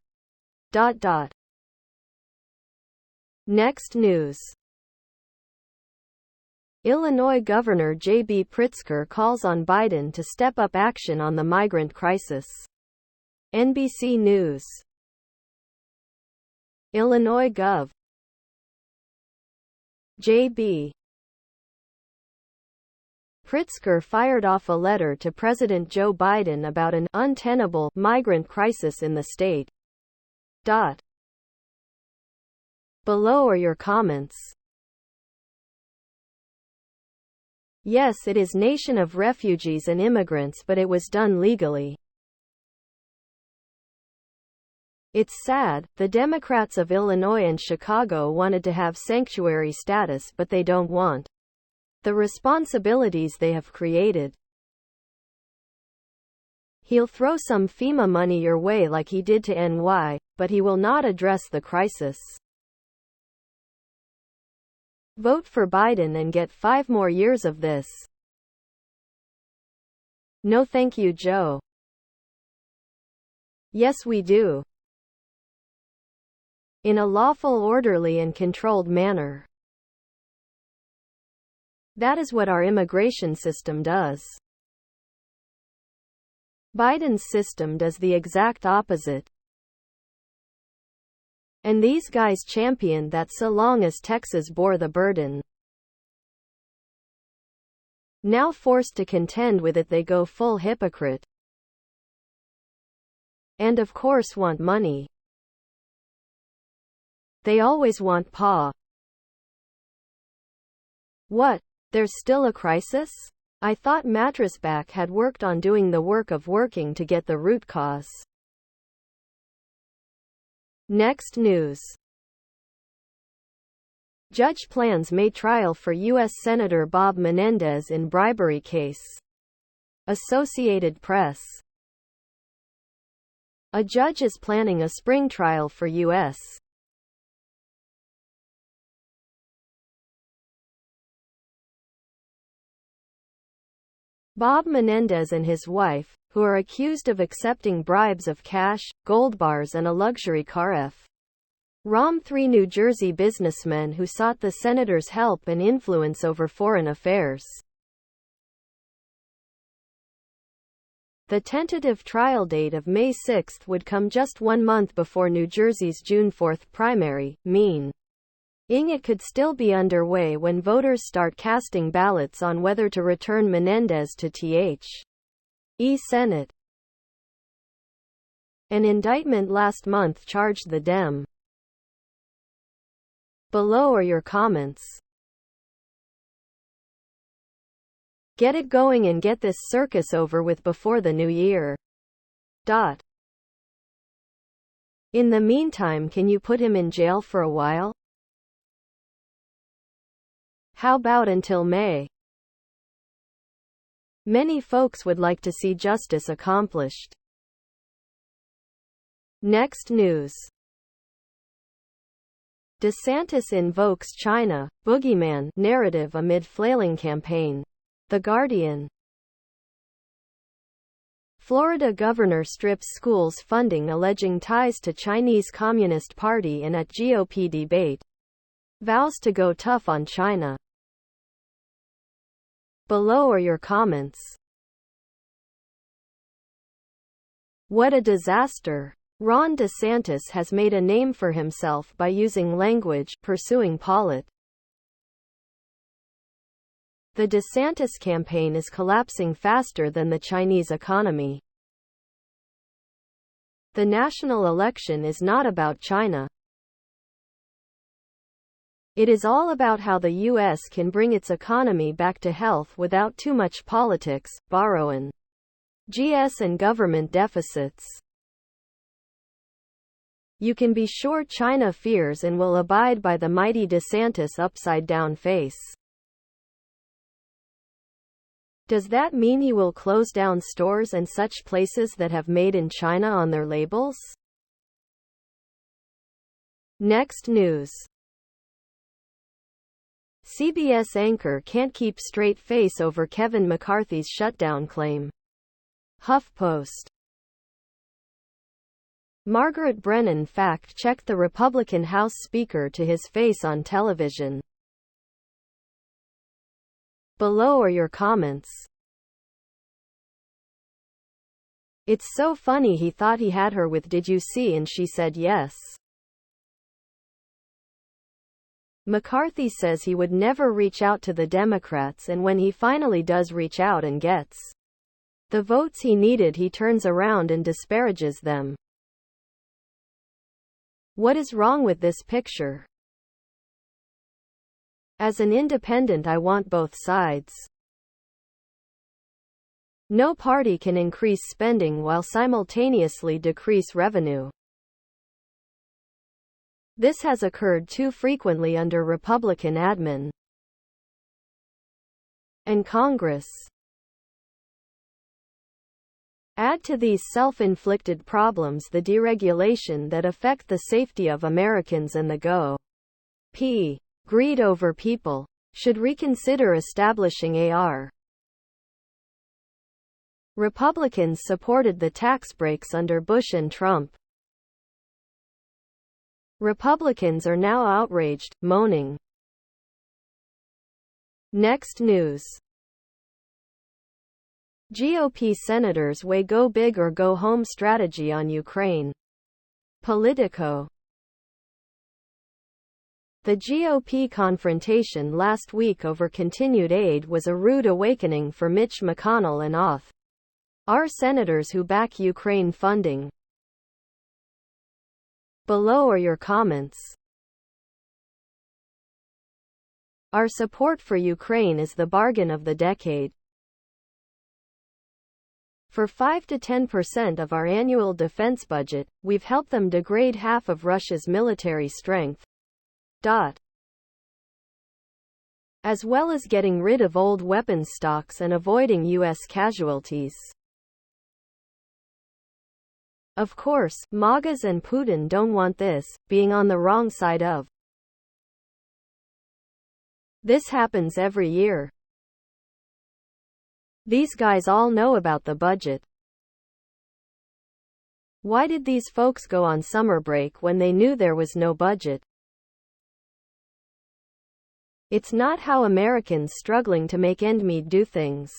Next news. Illinois Governor J.B. Pritzker calls on Biden to step up action on the migrant crisis. NBC News. Illinois Gov. J.B. Pritzker fired off a letter to President Joe Biden about an untenable migrant crisis in the state. Below are your comments. Yes, it is a nation of refugees and immigrants, but it was done legally. It's sad, the Democrats of Illinois and Chicago wanted to have sanctuary status, but they don't want the responsibilities they have created. He'll throw some FEMA money your way like he did to NY, but he will not address the crisis. Vote for Biden and get 5 more years of this. No thank you, Joe. Yes, we do. In a lawful, orderly and controlled manner. That is what our immigration system does. Biden's system does the exact opposite. And these guys championed that so long as Texas bore the burden. Now forced to contend with it, they go full hypocrite. And of course want money. They always want paw. What? There's still a crisis? I thought Mattressback had worked on doing the work of working to get the root cause. Next news. Judge plans May trial for U.S. Senator Bob Menendez in bribery case. Associated Press. A judge is planning a spring trial for U.S. Bob Menendez and his wife, who are accused of accepting bribes of cash, gold bars and a luxury car from 3 New Jersey businessmen who sought the senator's help and influence over foreign affairs. The tentative trial date of May 6 would come just 1 month before New Jersey's June 4 primary, meaning it could still be underway when voters start casting ballots on whether to return Menendez to the Senate. An indictment last month charged the Dem. Below are your comments. Get it going and get this circus over with before the new year. In the meantime, can you put him in jail for a while? How about until May? Many folks would like to see justice accomplished. Next news. DeSantis invokes China boogeyman narrative amid flailing campaign. The Guardian. Florida governor strips schools funding alleging ties to Chinese Communist Party and at GOP debate. Vows to go tough on China. Below are your comments. What a disaster. Ron DeSantis has made a name for himself by using language, pursuing polit. The DeSantis campaign is collapsing faster than the Chinese economy. The national election is not about China. It is all about how the U.S. can bring its economy back to health without too much politics, borrowing, GS and government deficits. You can be sure China fears and will abide by the mighty DeSantis upside-down face. Does that mean he will close down stores and such places that have "Made in China" on their labels? Next news. CBS anchor can't keep straight face over Kevin McCarthy's shutdown claim. HuffPost. Margaret Brennan fact-checked the Republican House Speaker to his face on television. Below are your comments. It's so funny he thought he had her with "Did you see?" and she said yes. McCarthy says he would never reach out to the Democrats, and when he finally does reach out and gets the votes he needed, he turns around and disparages them. What is wrong with this picture? As an independent, I want both sides. No party can increase spending while simultaneously decrease revenue. This has occurred too frequently under Republican admin and Congress. Add to these self-inflicted problems the deregulation that affect the safety of Americans and the greed over people. Should reconsider establishing AR. Republicans supported the tax breaks under Bush and Trump. Republicans are now outraged, moaning. Next news. GOP senators weigh go big or go home strategy on Ukraine. Politico. The GOP confrontation last week over continued aid was a rude awakening for Mitch McConnell and our senators who back Ukraine funding. Below are your comments. Our support for Ukraine is the bargain of the decade. For 5 to 10% of our annual defense budget, we've helped them degrade half of Russia's military strength. As well as getting rid of old weapons stocks and avoiding U.S. casualties. Of course, MAGAs and Putin don't want this, being on the wrong side of. This happens every year. These guys all know about the budget. Why did these folks go on summer break when they knew there was no budget? It's not how Americans struggling to make ends meet do things.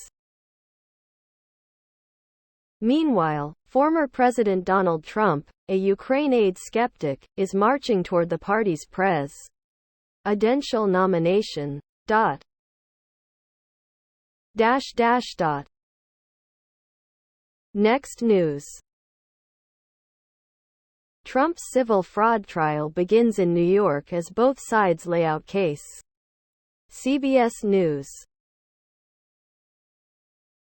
Meanwhile, former President Donald Trump, a Ukraine aid skeptic, is marching toward the party's presidential nomination. Next news. Trump's civil fraud trial begins in New York as both sides lay out case. CBS News.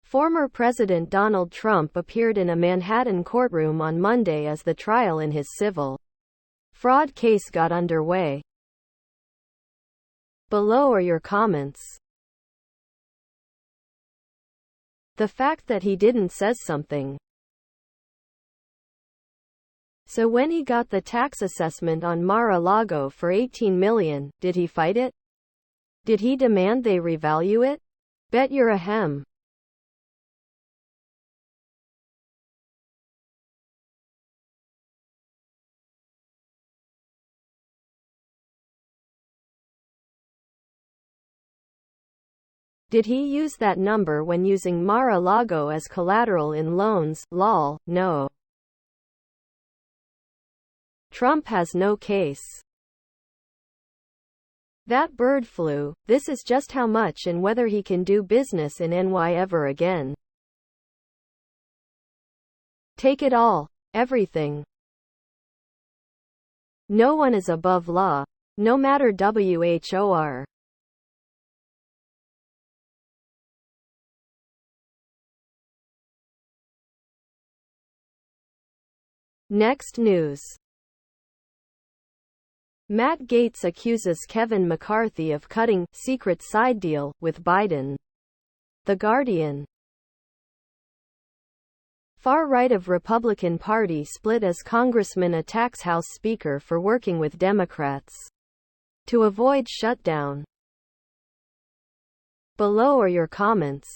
Former President Donald Trump appeared in a Manhattan courtroom on Monday as the trial in his civil fraud case got underway. Below are your comments. The fact that he didn't says something. So when he got the tax assessment on Mar-a-Lago for $18 million, did he fight it? Did he demand they revalue it? Bet you're a hem. Did he use that number when using Mar-a-Lago as collateral in loans? Lol, no. Trump has no case. That bird flew. This is just how much and whether he can do business in NY ever again. Take it all. Everything. No one is above law. No matter WHOR. Next news. Matt Gaetz accuses Kevin McCarthy of cutting secret side deal with Biden. The Guardian. Far right of Republican Party split as Congressman attacks House Speaker for working with Democrats to avoid shutdown. Below are your comments.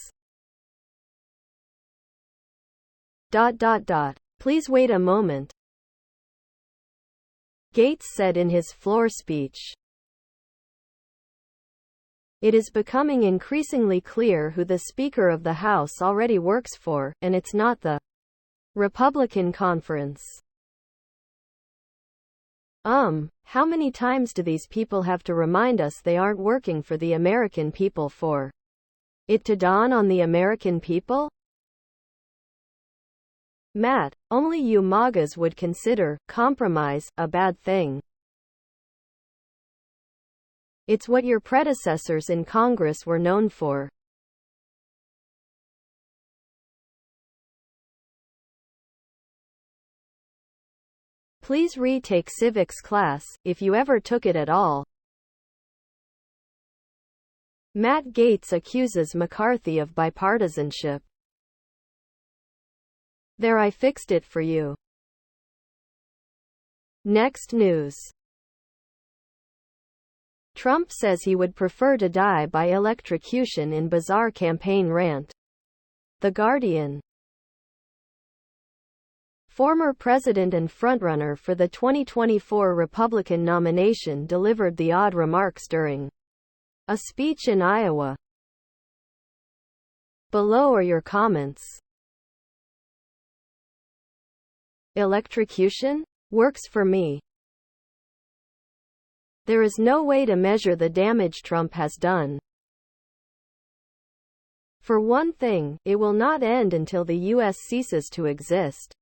Please wait a moment. Gaetz said in his floor speech. It is becoming increasingly clear who the Speaker of the House already works for, and it's not the Republican conference. How many times do these people have to remind us they aren't working for the American people for it to dawn on the American people? Matt, only you MAGAs would consider compromise a bad thing. It's what your predecessors in Congress were known for. Please retake civics class, if you ever took it at all. Matt Gaetz accuses McCarthy of bipartisanship. There, I fixed it for you. Next news. Trump says he would prefer to die by electrocution in bizarre campaign rant. The Guardian. Former president and frontrunner for the 2024 Republican nomination delivered the odd remarks during a speech in Iowa. Below are your comments. Electrocution? Works for me. There is no way to measure the damage Trump has done. For one thing, it will not end until the U.S. ceases to exist.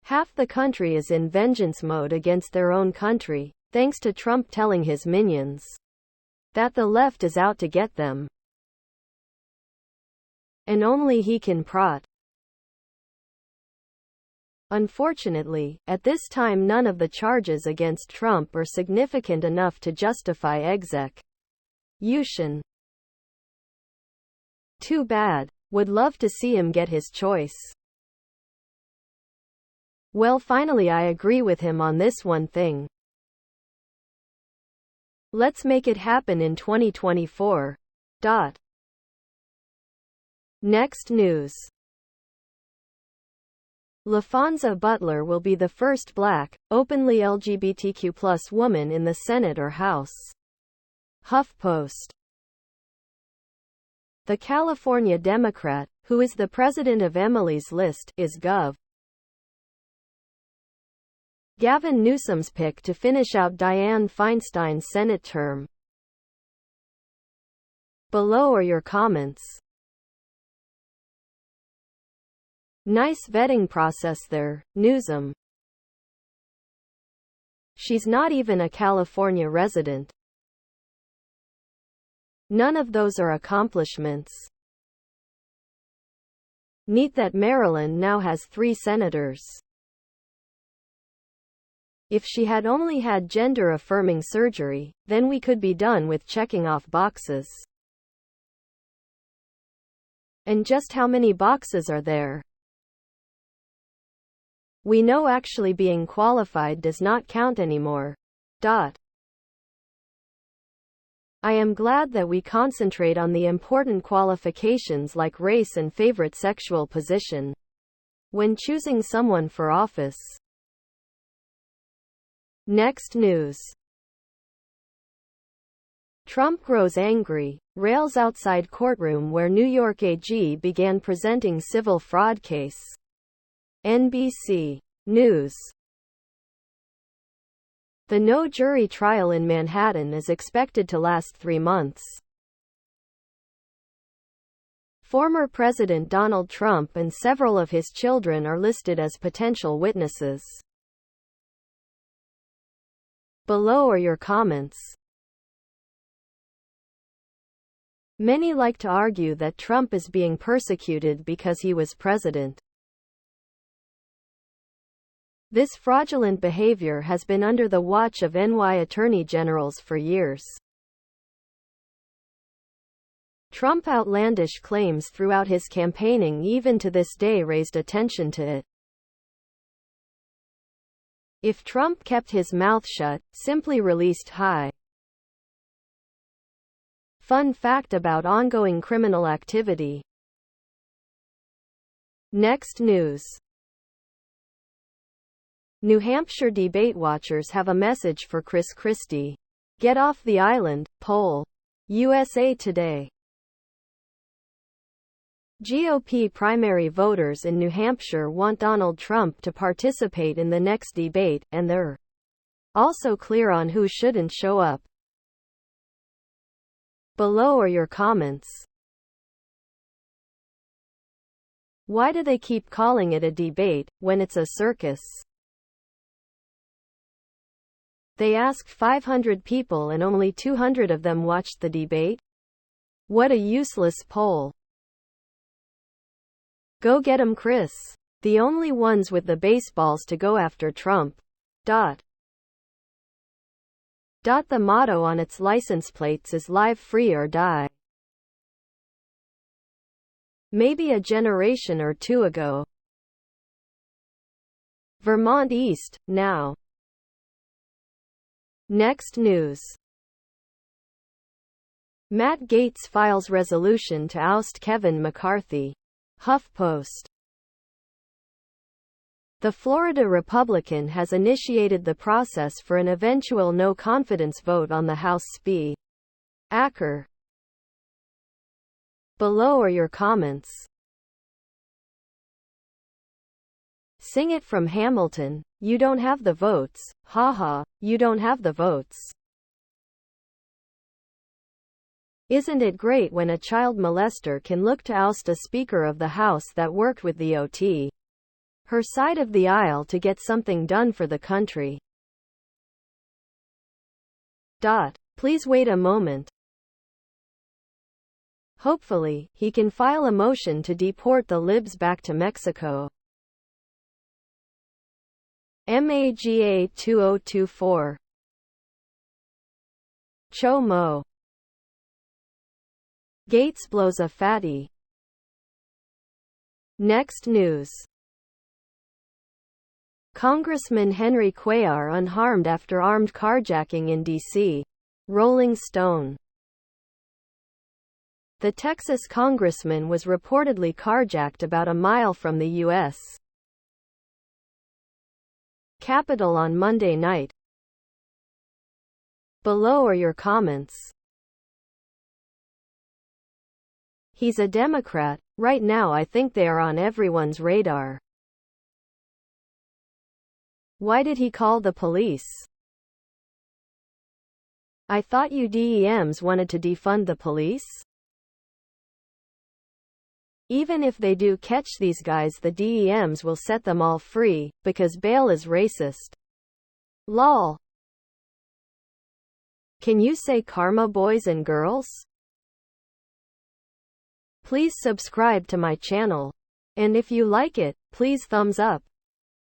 Half the country is in vengeance mode against their own country, thanks to Trump telling his minions that the left is out to get them. And only he can prot. Unfortunately, at this time none of the charges against Trump are significant enough to justify execution. Too bad. Would love to see him get his choice. Well, finally I agree with him on this one thing. Let's make it happen in 2024. Next news. LaFonza Butler will be the first black, openly LGBTQ+ woman in the Senate or House. HuffPost. The California Democrat, who is the president of Emily's List, is Gov. Gavin Newsom's pick to finish out Dianne Feinstein's Senate term. Below are your comments. Nice vetting process there, Newsom. She's not even a California resident. None of those are accomplishments. Neat that Maryland now has 3 senators. If she had only had gender-affirming surgery, then we could be done with checking off boxes. And just how many boxes are there? We know actually being qualified does not count anymore. I am glad that we concentrate on the important qualifications like race and favorite sexual position when choosing someone for office. Next news. Trump grows angry, rails outside courtroom where New York AG began presenting civil fraud case. NBC News. The no-jury trial in Manhattan is expected to last 3 months. Former President Donald Trump and several of his children are listed as potential witnesses. Below are your comments. Many like to argue that Trump is being persecuted because he was president. This fraudulent behavior has been under the watch of NY attorney generals for years. Trump's outlandish claims throughout his campaigning even to this day raised attention to it. If Trump kept his mouth shut, simply released high fun fact about ongoing criminal activity. Next news. New Hampshire debate watchers have a message for Chris Christie. Get off the island, poll. USA Today. GOP primary voters in New Hampshire want Donald Trump to participate in the next debate, and they're also clear on who shouldn't show up. Below are your comments. Why do they keep calling it a debate, when it's a circus? They asked 500 people and only 200 of them watched the debate? What a useless poll. Go get 'em, Chris. The only ones with the baseballs to go after Trump. The motto on its license plates is live free or die. Maybe a generation or two ago. Vermont East, now. Next news. Matt Gaetz files resolution to oust Kevin McCarthy. HuffPost. The Florida Republican has initiated the process for an eventual no-confidence vote on the House Speaker. Below are your comments. Sing it from Hamilton. You don't have the votes. Haha, you don't have the votes. Isn't it great when a child molester can look to oust a Speaker of the House that worked with the OT? Her side of the aisle to get something done for the country. Please wait a moment. Hopefully, he can file a motion to deport the libs back to Mexico. MAGA 2024. Chomo. Gaetz blows a fatty. Next news. Congressman Henry Cuellar unharmed after armed carjacking in D.C. Rolling Stone. The Texas congressman was reportedly carjacked about a mile from the U.S. Capitol on Monday night. Below are your comments. He's a Democrat. Right now I think they are on everyone's radar. Why did he call the police? I thought you DEMs wanted to defund the police? Even if they do catch these guys, the DEMs will set them all free, because bail is racist. Lol. Can you say karma, boys and girls? Please subscribe to my channel. And if you like it, please thumbs up.